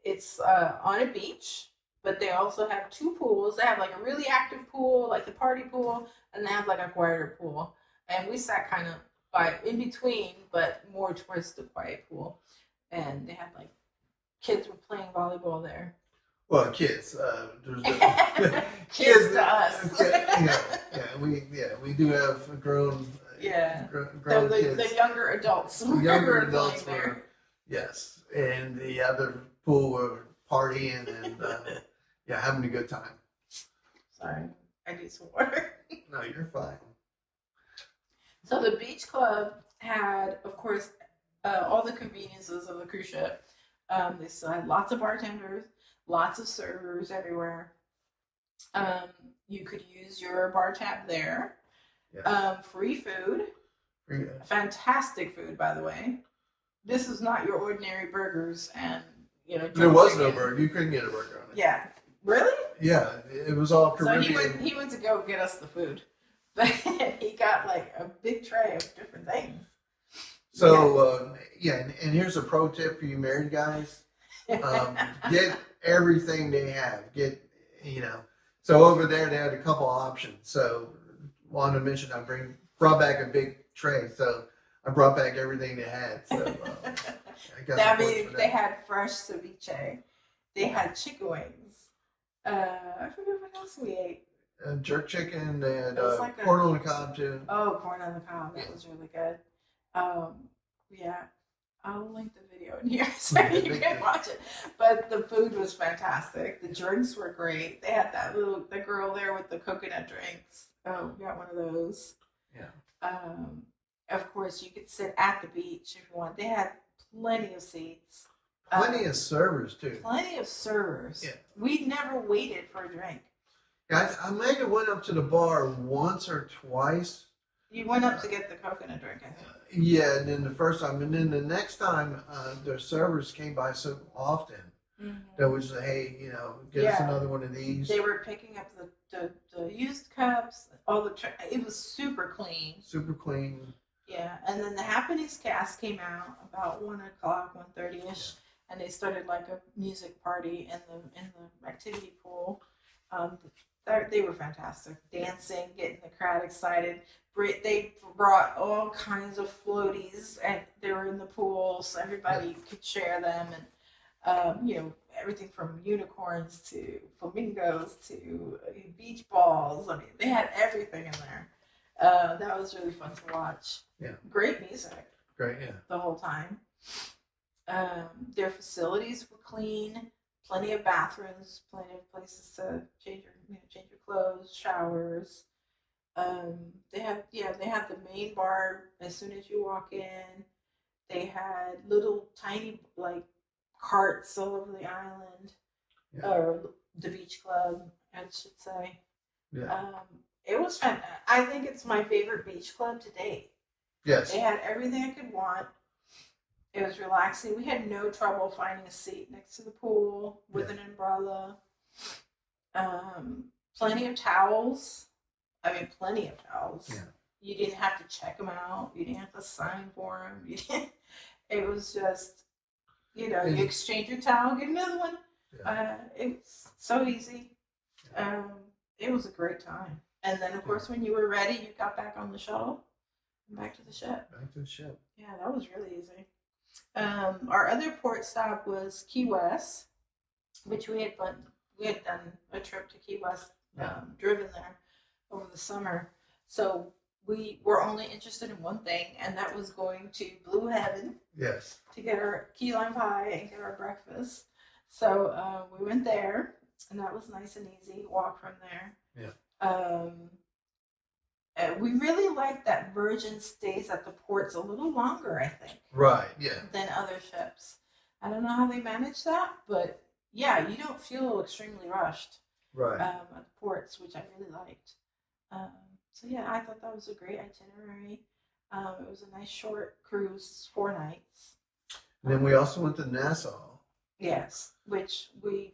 It's on a beach, but they also have two pools. They have like a really active pool, like the party pool, and they have like a quieter pool. And we sat kind of in between, but more towards the quiet pool. And they had like kids were playing volleyball there. Well, kids. Kids to us. We do have grown. Grown kids. The younger adults. Younger adults were. Yes, and the other pool were partying and having a good time. Sorry, I need some water. No, you're fine. So the beach club had, of course, all the conveniences of the cruise ship. They still had lots of bartenders, lots of servers everywhere. You could use your bar tab there. Yes. Free food. Fantastic food, by the way. This is not your ordinary burgers and there was no burger. You couldn't get a burger on it. Yeah. Really? Yeah, it was all Caribbean. So he went to go get us the food, but he got like a big tray of different things. So and here's a pro tip for you married guys: get everything they have. So over there they had a couple options. So wanted to mention brought back a big tray. So I brought back everything they had. So they had fresh ceviche. They had chicken wings. I forget what else we ate. Jerk chicken. They had corn on the cob too. Oh, corn on the cob. That was really good. I'll link the video in here so you can watch it. But the food was fantastic. The drinks were great. They had the girl there with the coconut drinks. Oh, we got one of those. Yeah. of course, you could sit at the beach if you want. They had plenty of seats. Plenty of servers too. Plenty of servers. Yeah. We never waited for a drink. Yeah, I may have went up to the bar once or twice. You went up to get the coconut drink, I think. Yeah, and then the first time, and then the next time, the servers came by so often that was, hey, get us another one of these. They were picking up the used cups, it was super clean. Super clean. Yeah, and then the Happenings cast came out about 1:00, 1:30ish, and they started like a music party in the activity pool. They were fantastic, dancing, getting the crowd excited. They brought all kinds of floaties, and they were in the pool, so everybody could share them, and everything from unicorns to flamingos to beach balls. I mean, they had everything in there. That was really fun to watch. Yeah, great music. Great, yeah. The whole time. Their facilities were clean. Plenty of bathrooms, plenty of places to change your clothes, showers. They had the main bar as soon as you walk in. They had little tiny like carts all over the island, or the beach club, I should say. Yeah. It was fun. I think it's my favorite beach club to date. Yes. They had everything I could want. It was relaxing. We had no trouble finding a seat next to the pool with an umbrella. Plenty of towels. I mean, plenty of towels. Yeah. You didn't have to check them out. You didn't have to sign for them. It was just, you exchange your towel, get another one. Yeah. It's so easy. It was a great time. And then, of course, when you were ready, you got back on the shuttle and back to the ship. Back to the ship. Yeah, that was really easy. Our other port stop was Key West, which we had done a trip to Key West, driven there over the summer. So we were only interested in one thing, and that was going to Blue Heaven. Yes. To get our key lime pie and get our breakfast. So we went there, and that was nice and easy. Walk from there. Yeah. We really like that Virgin stays at the ports a little longer, I think. Right, yeah. Than other ships. I don't know how they manage that, but yeah, you don't feel extremely rushed. Right. At the ports, which I really liked. So yeah, I thought that was a great itinerary. It was a nice short cruise, 4 nights. And then we also went to Nassau. Yes, which we've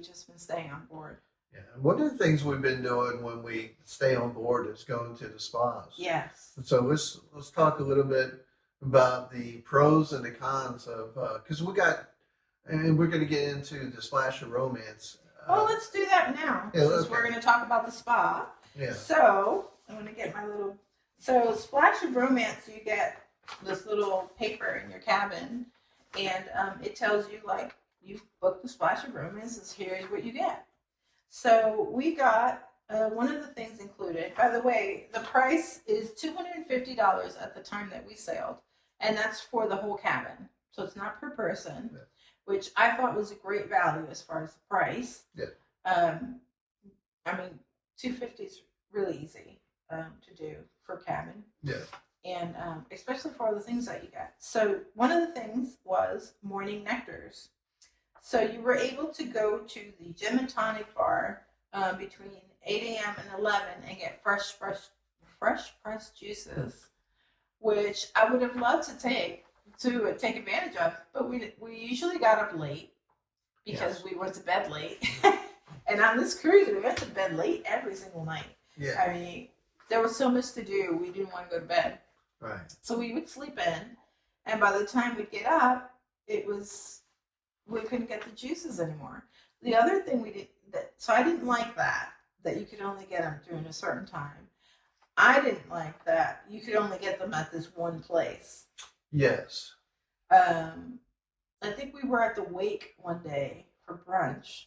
just been staying on board. Yeah, one of the things we've been doing when we stay on board is going to the spas. Yes. So let's talk a little bit about the pros and the cons of because we're going to get into the splash of romance. Well, let's do that now. Since we're going to talk about the spa. Yeah. So I'm going to get my little. So splash of romance, you get this little paper in your cabin, and it tells you like you've booked the splash of romance. Here's what you get. So we got one of the things included. By the way, the price is $250 at the time that we sailed, and that's for the whole cabin. So it's not per person, which I thought was a great value as far as the price. Yeah. I mean, $250 is really easy to do for cabin. Yeah. And especially for all the things that you got. So one of the things was morning nectars. So you were able to go to the gin and tonic bar between 8 a.m. and 11 and get fresh pressed juices, which I would have loved to take advantage of. But we usually got up late because we went to bed late. And on this cruise, we went to bed late every single night. Yeah. I mean, there was so much to do. We didn't want to go to bed. Right. So we would sleep in, and by the time we'd get up, we couldn't get the juices anymore. The other thing so I didn't like that you could only get them during a certain time. I didn't like that you could only get them at this one place. Yes. I think we were at the Wake one day for brunch,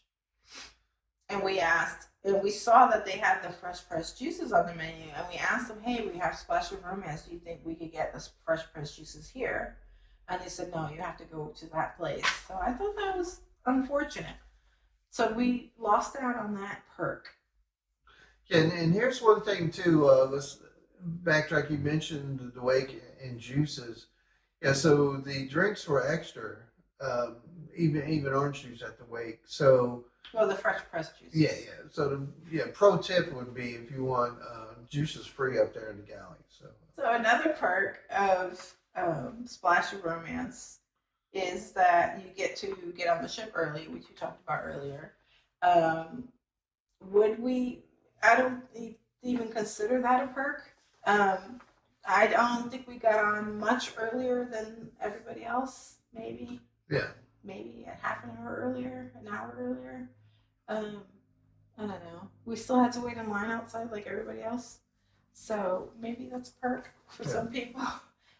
and we asked, and we saw that they had the fresh pressed juices on the menu, and we asked them, hey, we have Splash of Romance. Do you think we could get the fresh pressed juices here? And they said, no, you have to go to that place. So I thought that was unfortunate. So we lost out on that perk. Yeah, and here's one thing too. backtrack, you mentioned the wake and juices. Yeah, so the drinks were extra, even orange juice at the wake. So Well, the fresh pressed juices. yeah. So pro tip would be if you want juices free up there in the galley. So another perk of Splash of Romance is that you get to get on the ship early, which you talked about earlier. Um, would we? I don't even consider that a perk. I don't think we got on much earlier than everybody else. Maybe Yeah, maybe a half an hour earlier, an hour earlier. Um, I don't know. We still had to wait in line outside like everybody else. So maybe that's a perk for some people.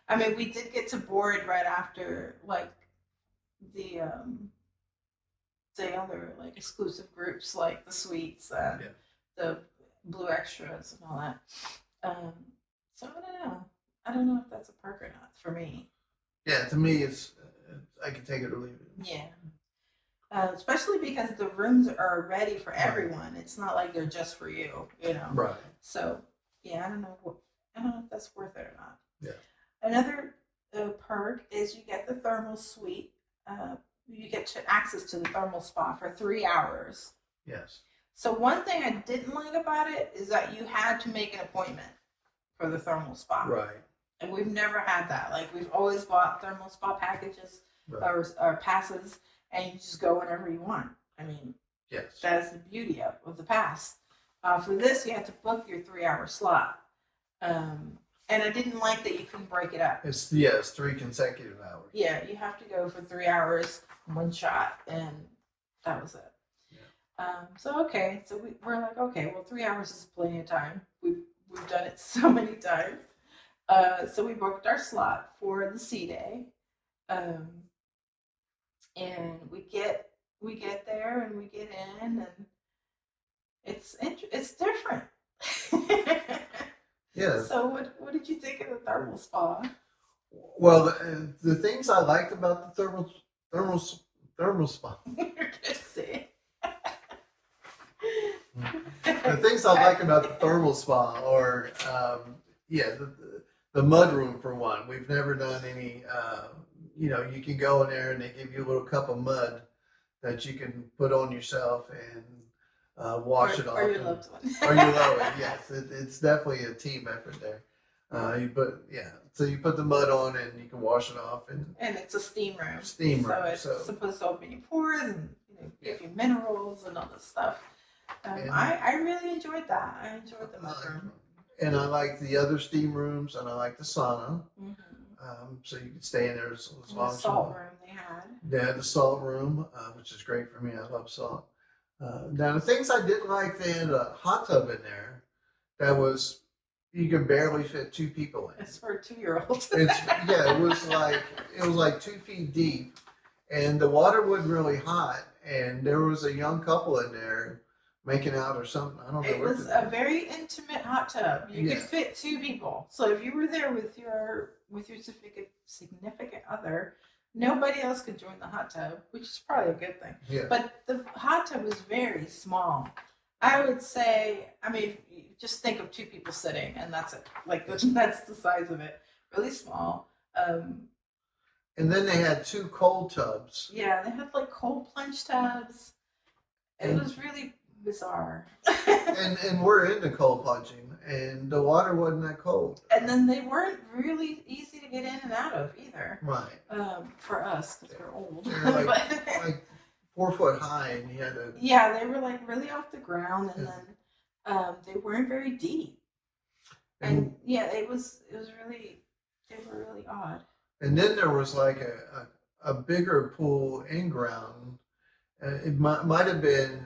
I mean, we did get to board right after like the other like exclusive groups like the suites and the blue extras and all that. So I don't know. I don't know if that's a perk or not for me. yeah. To me, it's I can take it or leave it. Yeah. Especially because the rooms are ready for everyone. It's not like they're just for you, you know. Right. So yeah, I don't know if that's worth it or not. Yeah. Another perk is you get the thermal suite. You get access to the thermal spa for 3 hours. Yes. So one thing I didn't like about it is that you had to make an appointment for the thermal spa. Right. And we've never had that. Like we've always bought thermal spa packages or passes, and you just go whenever you want. I mean, yes, that's the beauty of the pass. For this, you had to book your 3 hour slot. And I didn't like that you couldn't break it up. It's 3 consecutive hours. Yeah, you have to go for 3 hours, one shot, and that was it. Yeah. So we're like, okay, well, 3 hours is plenty of time. We've done it so many times. So we booked our slot for the sea day, and we get there and we get in, and it's different. Yeah. So what did you think of the thermal spa? Well, the things I liked about the thermal spa. You're gonna say. The things I like about the thermal spa are, the mud room for one. We've never done any. You can go in there and they give you a little cup of mud that you can put on yourself and wash it off. Or your loved one. Or your loved one, yes. It's definitely a team effort there. So you put the mud on and you can wash it off. And it's a steam room. So it's supposed to open your pores and give you minerals and all this stuff. I really enjoyed that. I enjoyed the mud room. And I like the other steam rooms, and I like the sauna. Mm-hmm. So you can stay in there as long as the salt room they had. Yeah, the salt room, which is great for me. I love salt. Now the things I didn't like, they had a hot tub in there that was you could barely fit 2 people in. It's for a 2-year-old. It was like 2 feet deep, and the water wasn't really hot, and there was a young couple in there making out or something. I don't know. It was a very intimate hot tub. You could fit 2 people. So if you were there with your significant other, nobody else could join the hot tub, which is probably a good thing. Yeah. But the hot tub was very small. I would say, just think of 2 people sitting, and that's it. Like that's the size of it. Really small. And then they had 2 cold tubs. Yeah, they had like cold plunge tubs. It was really bizarre. and we're into cold plunging, and the water wasn't that cold. And then they weren't really easy to get in and out of either. Right. For us, because we're old. They're like 4 foot high, and you had to. Yeah, they were like really off the ground, and then they weren't very deep. And it was really, they were really odd. And then there was like a bigger pool in ground. It might have been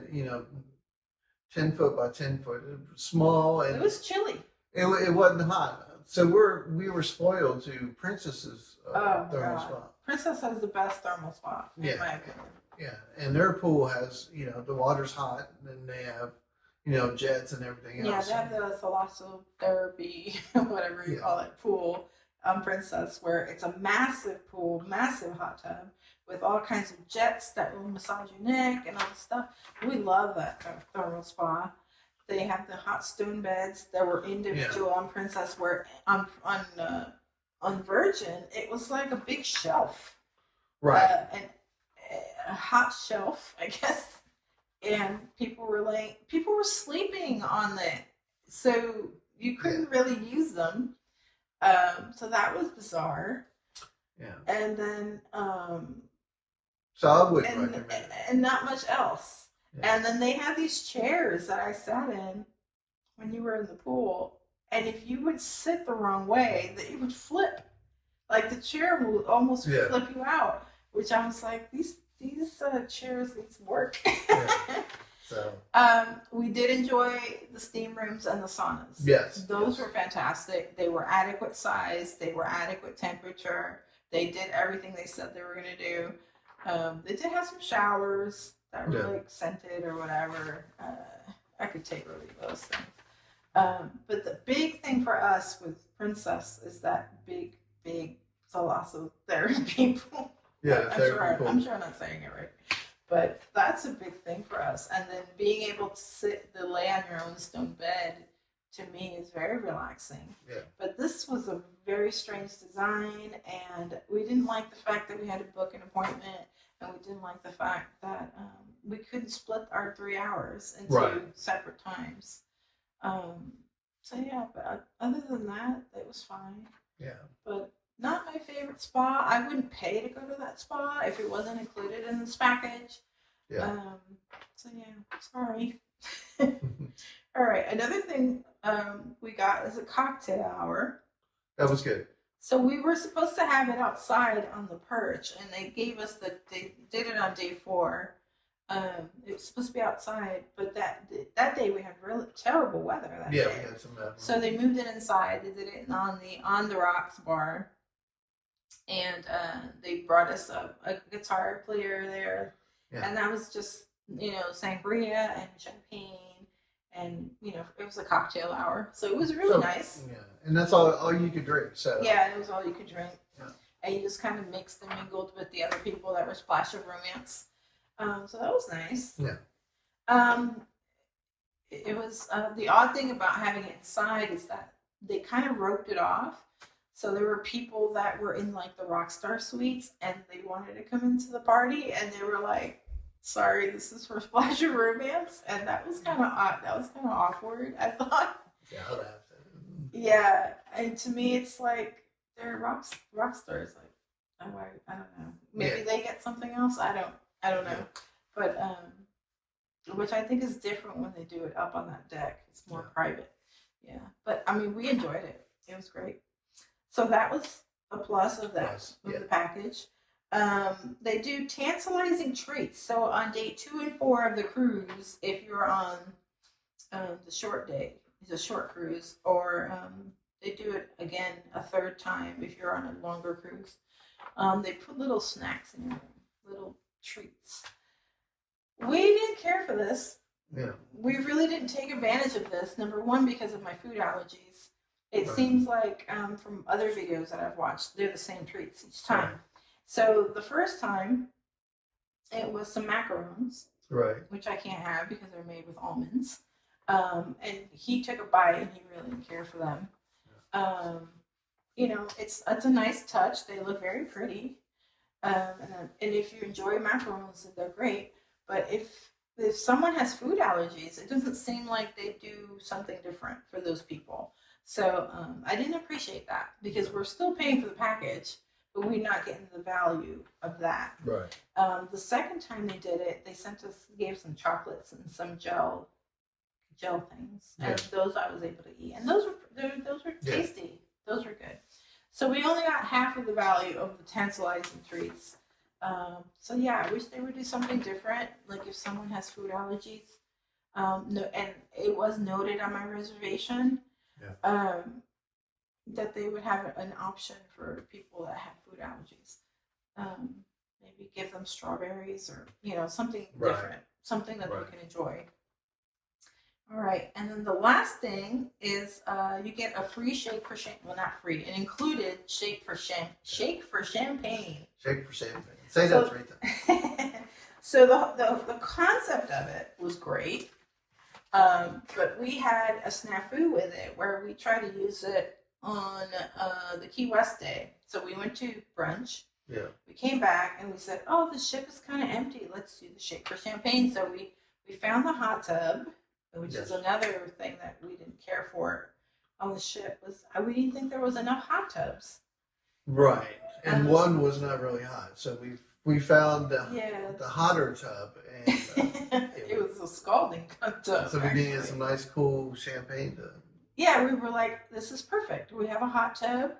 10 foot by 10 foot, small, and it was chilly. It wasn't hot, so we were spoiled to Princess's thermal spa. Princess has the best thermal spa, in my opinion. Yeah, and their pool has the water's hot, and then they have jets and everything else. Yeah, they have the thalassotherapy, whatever you call it, pool on Princess, where it's a massive pool, massive hot tub with all kinds of jets that will massage your neck and all this stuff. We love that thermal spa. They have the hot stone beds that were individual on Princess. Where on Virgin, it was like a big shelf, Right. and a hot shelf, I guess. And people were sleeping on it, so you couldn't really use them. So that was bizarre. Yeah. And then So I wouldn't recommend it. and not much else. Yeah. And then they had these chairs that I sat in when you were in the pool, and if you would sit the wrong way, that you would flip. Like the chair would almost flip you out, which I was like, these chairs need some work. Yeah. So we did enjoy the steam rooms and the saunas. Yes. Those were fantastic. They were adequate size. They were adequate temperature. They did everything they said they were going to do. They did have some showers that were like scented or whatever. I could take or leave those things. But the big thing for us with Princess is that big thalassotherapy people. Yeah, I'm sure I'm not saying it right. But that's a big thing for us. And then being able to lay on your own stone bed, to me, is very relaxing. Yeah. But this was a very strange design, and we didn't like the fact that we had to book an appointment, and we didn't like the fact that we couldn't split our 3 hours into separate times. So yeah, but other than that, it was fine. Yeah. But not my favorite spa. I wouldn't pay to go to that spa if it wasn't included in this package. Yeah. So yeah, sorry. All right. Another thing we got is a cocktail hour. That was good. So we were supposed to have it outside on the perch, and they did it on day 4. It was supposed to be outside, but that day we had really terrible weather. That day. We had some bad. So they moved it inside. They did it on the rocks bar, and they brought us a guitar player there, and that was just sangria and champagne, and it was a cocktail hour, so it was really nice. Yeah, and that's all you could drink. So yeah, it was all you could drink. Yeah. And you just kind of mixed and mingled with the other people that were Splash of Romance. So that was nice. Yeah. It was the odd thing about having it inside is that they kind of roped it off. So there were people that were in like the Rockstar suites, and they wanted to come into the party, and they were like, "Sorry, this is for Splash of Romance," and that was kind of odd. That was kind of awkward, I thought. Yeah, I'll have to. Yeah, and to me, it's like they're rock stars. Like, I don't know. Maybe they get something else. I don't know. But which I think is different when they do it up on that deck. It's more private. Yeah, but I mean, we enjoyed it. It was great. So that was a plus of that of the package. They do tantalizing treats. So on day 2 and 4 of the cruise, if you're on the short day, it's a short cruise, or they do it again a third time if you're on a longer cruise. They put little snacks in your room, little treats. We didn't care for this. Yeah. We really didn't take advantage of this. Number one, because of my food allergies. It seems like from other videos that I've watched, they're the same treats each time. Right. So the first time, it was some macarons, which I can't have because they're made with almonds. And he took a bite, and he really didn't care for them. It's a nice touch. They look very pretty. And if you enjoy macarons, they're great. But if someone has food allergies, it doesn't seem like they do something different for those people. So I didn't appreciate that, because we're still paying for the package, but we're not getting the value of that. Right. The second time they did it, they gave some chocolates and some gel things, and those I was able to eat, and those were tasty. Those were good. So we only got half of the value of the tantalizing treats. So yeah, I wish they would do something different. Like if someone has food allergies, and it was noted on my reservation, that they would have an option for people that have food allergies. Maybe give them strawberries or something different, something that they can enjoy. All right, and then the last thing is you get a free shake for champagne. Well, not free, an included shake for champagne. Shake for champagne. Say that 3 times. So the concept of it was great. But we had a snafu with it where we tried to use it on the Key West day. So we went to brunch. Yeah. We came back and we said, "Oh, the ship is kind of empty. Let's do the shake for champagne." So we found the hot tub, which is another thing that we didn't care for on the ship. Was we didn't think there was enough hot tubs. Right, and one was not really hot, so we found the hotter tub, and it was a scalding tub. So we needed some nice, cool champagne to. Yeah, we were like, "This is perfect. We have a hot tub.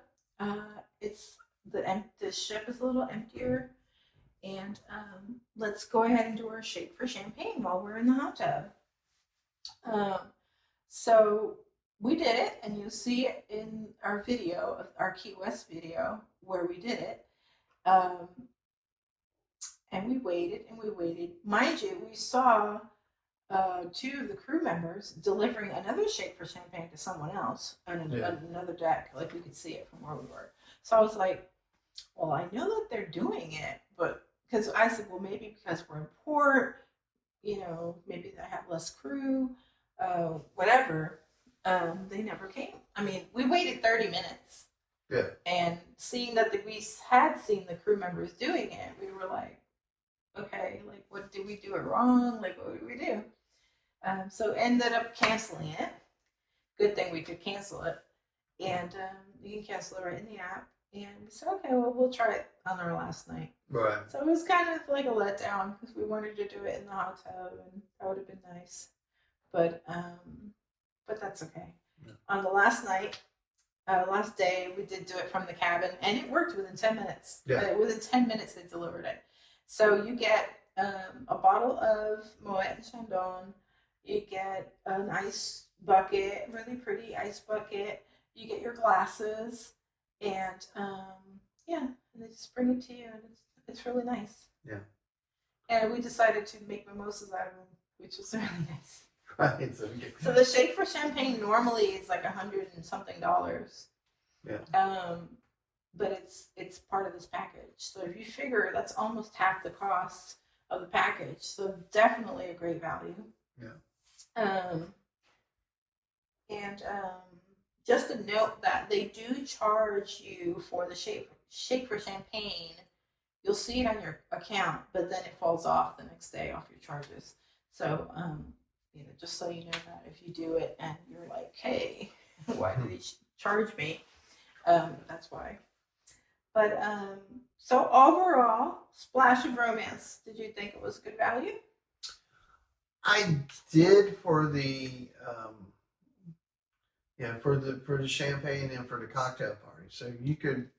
It's the ship is a little emptier, and let's go ahead and do our shake for champagne while we're in the hot tub." So we did it, and you'll see it in our video, our Key West video, where we did it. And we waited and we waited. Mind you, we saw two of the crew members delivering another shake for champagne to someone else on another deck. Like, we could see it from where we were. So I was like, well, I know that they're doing it, but because I said, well, maybe because we're in port, maybe they have less crew, whatever. They never came. I mean, we waited 30 minutes. Yeah. And seeing that we had seen the crew members doing it, we were like, okay, like, what did we do it wrong? Like, what did we do? So ended up canceling it. Good thing we could cancel it. And you can cancel it right in the app. And we said, okay, well, we'll try it on our last night. Right. So it was kind of like a letdown because we wanted to do it in the hot tub, and that would have been nice. But that's okay. Yeah. On the last night, last day, we did do it from the cabin, and it worked within 10 minutes. Yeah. Within 10 minutes, they delivered it. So you get a bottle of Moet and Chandon. You get an ice bucket, really pretty ice bucket. You get your glasses, and and they just bring it to you, and it's really nice. Yeah. And we decided to make mimosas out of them, which was really nice. Right. So the shake for champagne normally is like $100 and something. Yeah. But it's part of this package. So if you figure, that's almost half the cost of the package. So definitely a great value. Yeah. Just to note that they do charge you for the shake for champagne. You'll see it on your account, but then it falls off the next day off your charges. So just so you know that if you do it and you're like, hey, why did he charge me? That's why. But so overall, Splash of Romance, did you think it was good value? I did for the for the champagne and for the cocktail party. So you could,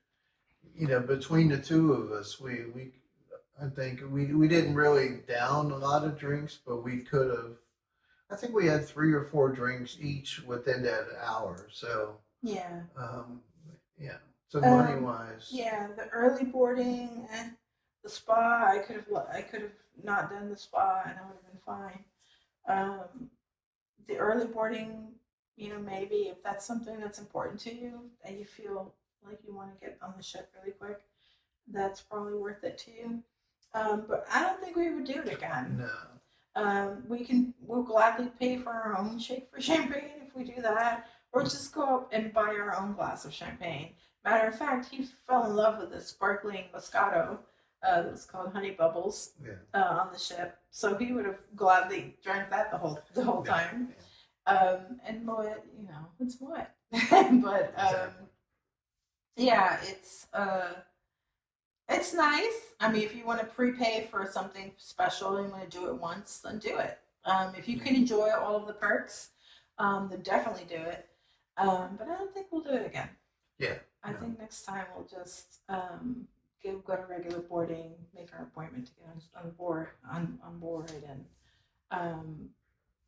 between the two of us, I think we didn't really down a lot of drinks, but we could have. I think we had 3 or 4 drinks each within that hour. So yeah. So money wise. Yeah, the early boarding and the spa, I could have not done the spa and I would have been fine. The early boarding, maybe if that's something that's important to you and you feel like you want to get on the ship really quick, that's probably worth it to you. But I don't think we would do it again. No. We'll gladly pay for our own shake for champagne if we do that, or just go up and buy our own glass of champagne. Matter of fact, he fell in love with this sparkling Moscato. It was called Honey Bubbles on the ship, so he would have gladly drank that the whole time. Yeah. And Moet, it's Moet, but it's nice. I mean, if you want to prepay for something special and you want to do it once, then do it. If you can enjoy all of the perks, then definitely do it. But I don't think we'll do it again. Yeah. I think next time we'll just go to regular boarding, make our appointment to get on board, and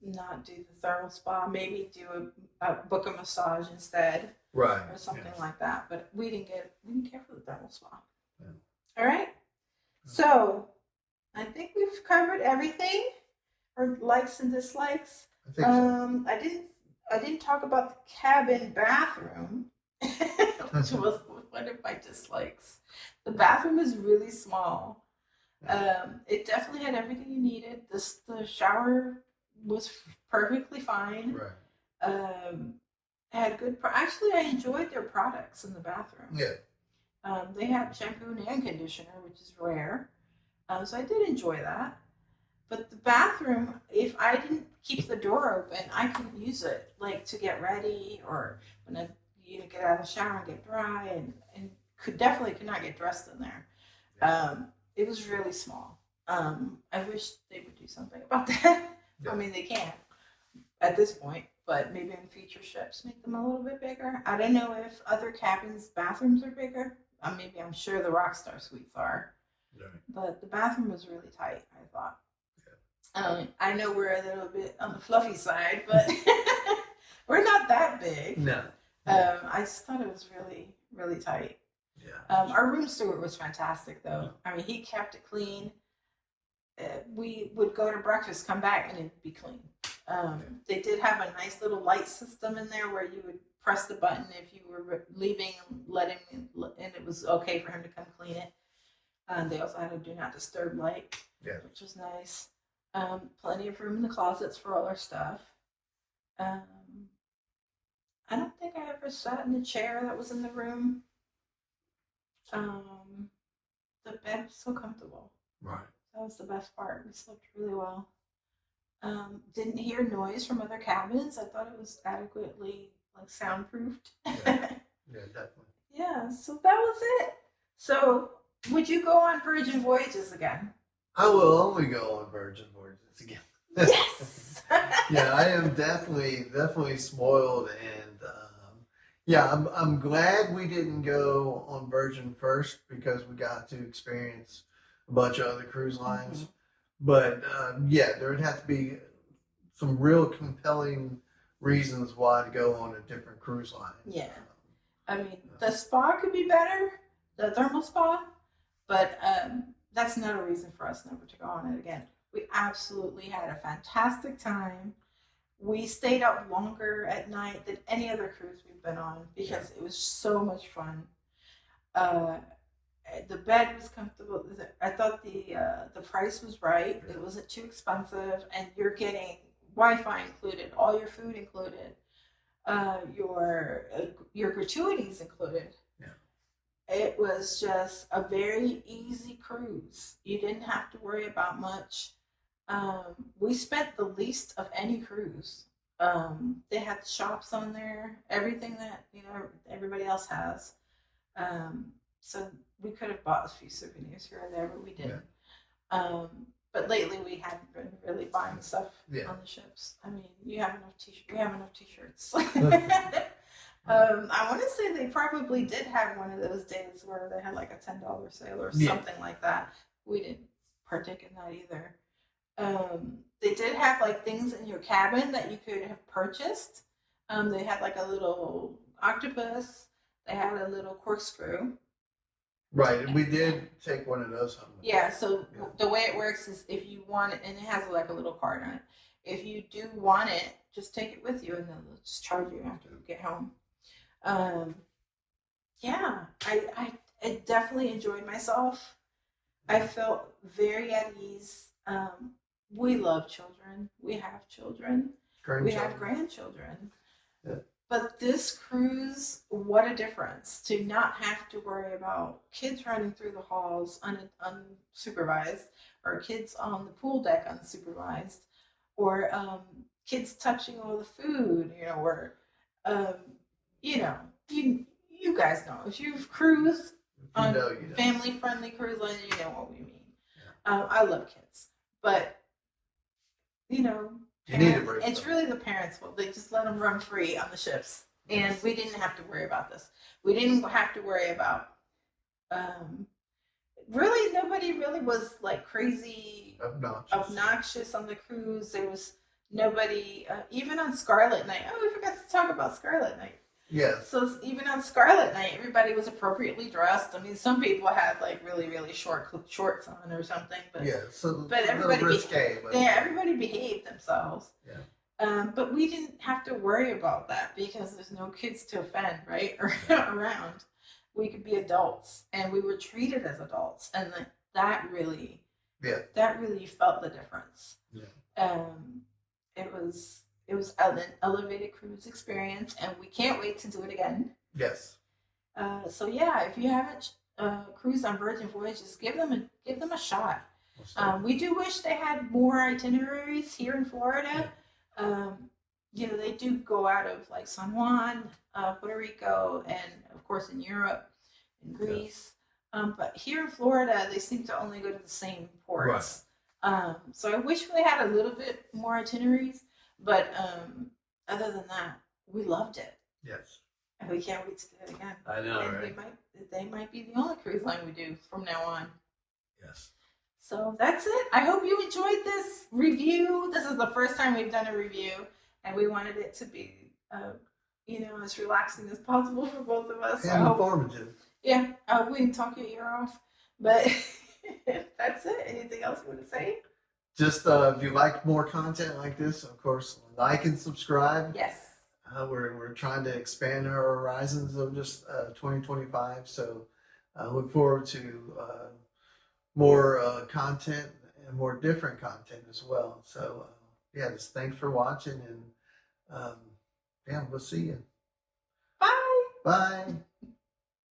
not do the thermal spa. Maybe do book a massage instead, right, or something like that. But we didn't care for the thermal spa. Yeah. All right. So I think we've covered everything, our likes and dislikes. I think so. I didn't talk about the cabin bathroom, which was one of my dislikes. The bathroom is really small. It definitely had everything you needed. The shower was perfectly fine. Right. Had good. Actually, I enjoyed their products in the bathroom. Yeah. They had shampoo and conditioner, which is rare. So I did enjoy that. But the bathroom, if I didn't keep the door open, I couldn't use it, like to get ready or when I get out of the shower and get dry, and could not get dressed in there. It was really small. I wish they would do something about that. Yeah. I mean, they can't at this point, but maybe in future ships make them a little bit bigger. I don't know if other cabins' bathrooms are bigger. I'm sure the Rockstar suites are, Right. but the bathroom was really tight, I thought. I know we're a little bit on the fluffy side, but we're not that big. No. I just thought it was really, really tight. Yeah. Our room steward was fantastic, though. I mean, he kept it clean. We would go to breakfast, come back, and it'd be clean. They did have a nice little light system in there where you would press the button if you were leaving, and it was okay for him to come clean it. They also had a do not disturb light, which was nice. Plenty of room in the closets for all our stuff. I don't think I ever sat in the chair that was in the room. The bed was so comfortable. Right. That was the best part. We slept really well. Didn't hear noise from other cabins. I thought it was adequately soundproofed. Yeah, definitely. Yeah, so that was it. So would you go on Virgin Voyages again? I will only go on Virgin Voyages again. Yes. Yeah, I am definitely spoiled, and I'm glad we didn't go on Virgin first because we got to experience a bunch of other cruise lines. Mm-hmm. But there would have to be some real compelling reasons why to go on a different cruise line. Yeah, I mean the spa could be better, the thermal spa, but that's not a reason for us never to go on it again. We absolutely had a fantastic time. We stayed up longer at night than any other cruise we've been on because it was so much fun. The bed was comfortable. I thought the price was right. It wasn't too expensive, and you're getting Wi-Fi included, all your food included, your gratuities included. It was just a very easy cruise. You didn't have to worry about much. We spent the least of any cruise. They had shops on there, everything that everybody else has. So we could have bought a few souvenirs here and there, but we didn't. But lately we haven't been really buying stuff on the ships. I mean, we have enough t-shirts. I want to say they probably did have one of those days where they had like a $10 sale or something like that. We didn't partake in that either. They did have like things in your cabin that you could have purchased. They had like a little octopus. They had a little corkscrew. Right, and we did take one of those home. Yeah, so the way it works is if you want it, and it has like a little card on it. If you do want it, just take it with you, and then they'll just charge you after you get home. I definitely enjoyed myself. I felt very at ease. We love children. We have children. We have grandchildren. Yeah. But this cruise, what a difference to not have to worry about kids running through the halls unsupervised, or kids on the pool deck unsupervised, or kids touching all the food, or you guys know if you've cruised on family-friendly cruise lines, you know what we mean. Yeah. I love kids, but it's really the parents' fault. They just let them run free on the ships, and we didn't have to worry about this. We didn't have to worry about. Really, nobody really was like crazy obnoxious on the cruise. There was nobody, even on Scarlet Night. Oh, we forgot to talk about Scarlet Night. Yeah. So even on Scarlet Night, everybody was appropriately dressed. I mean, some people had like really, really short shorts on or something, but everybody behaved themselves. Yeah. But we didn't have to worry about that because there's no kids to offend, right? Or around. We could be adults, and we were treated as adults, and that really you felt the difference. Yeah. it was an elevated cruise experience, and we can't wait to do it again. Yes. So yeah, if you haven't cruised on Virgin Voyages, give them a shot. We do wish they had more itineraries here in Florida. They do go out of like San Juan, Puerto Rico, and of course in Europe, in Greece. But here in Florida, they seem to only go to the same ports. So I wish they had a little bit more itineraries. But other than that, we loved it. Yes. And we can't wait to do it again. I know, and right? They might be the only cruise line we do from now on. Yes. So that's it. I hope you enjoyed this review. This is the first time we've done a review, and we wanted it to be, as relaxing as possible for both of us. And informative. Yeah, we didn't talk your ear off, but that's it. Anything else you want to say? Just if you like more content like this, of course, like and subscribe. Yes. We're trying to expand our horizons of just 2025. So look forward to more content and more different content as well. So just thanks for watching, and we'll see you. Bye. Bye.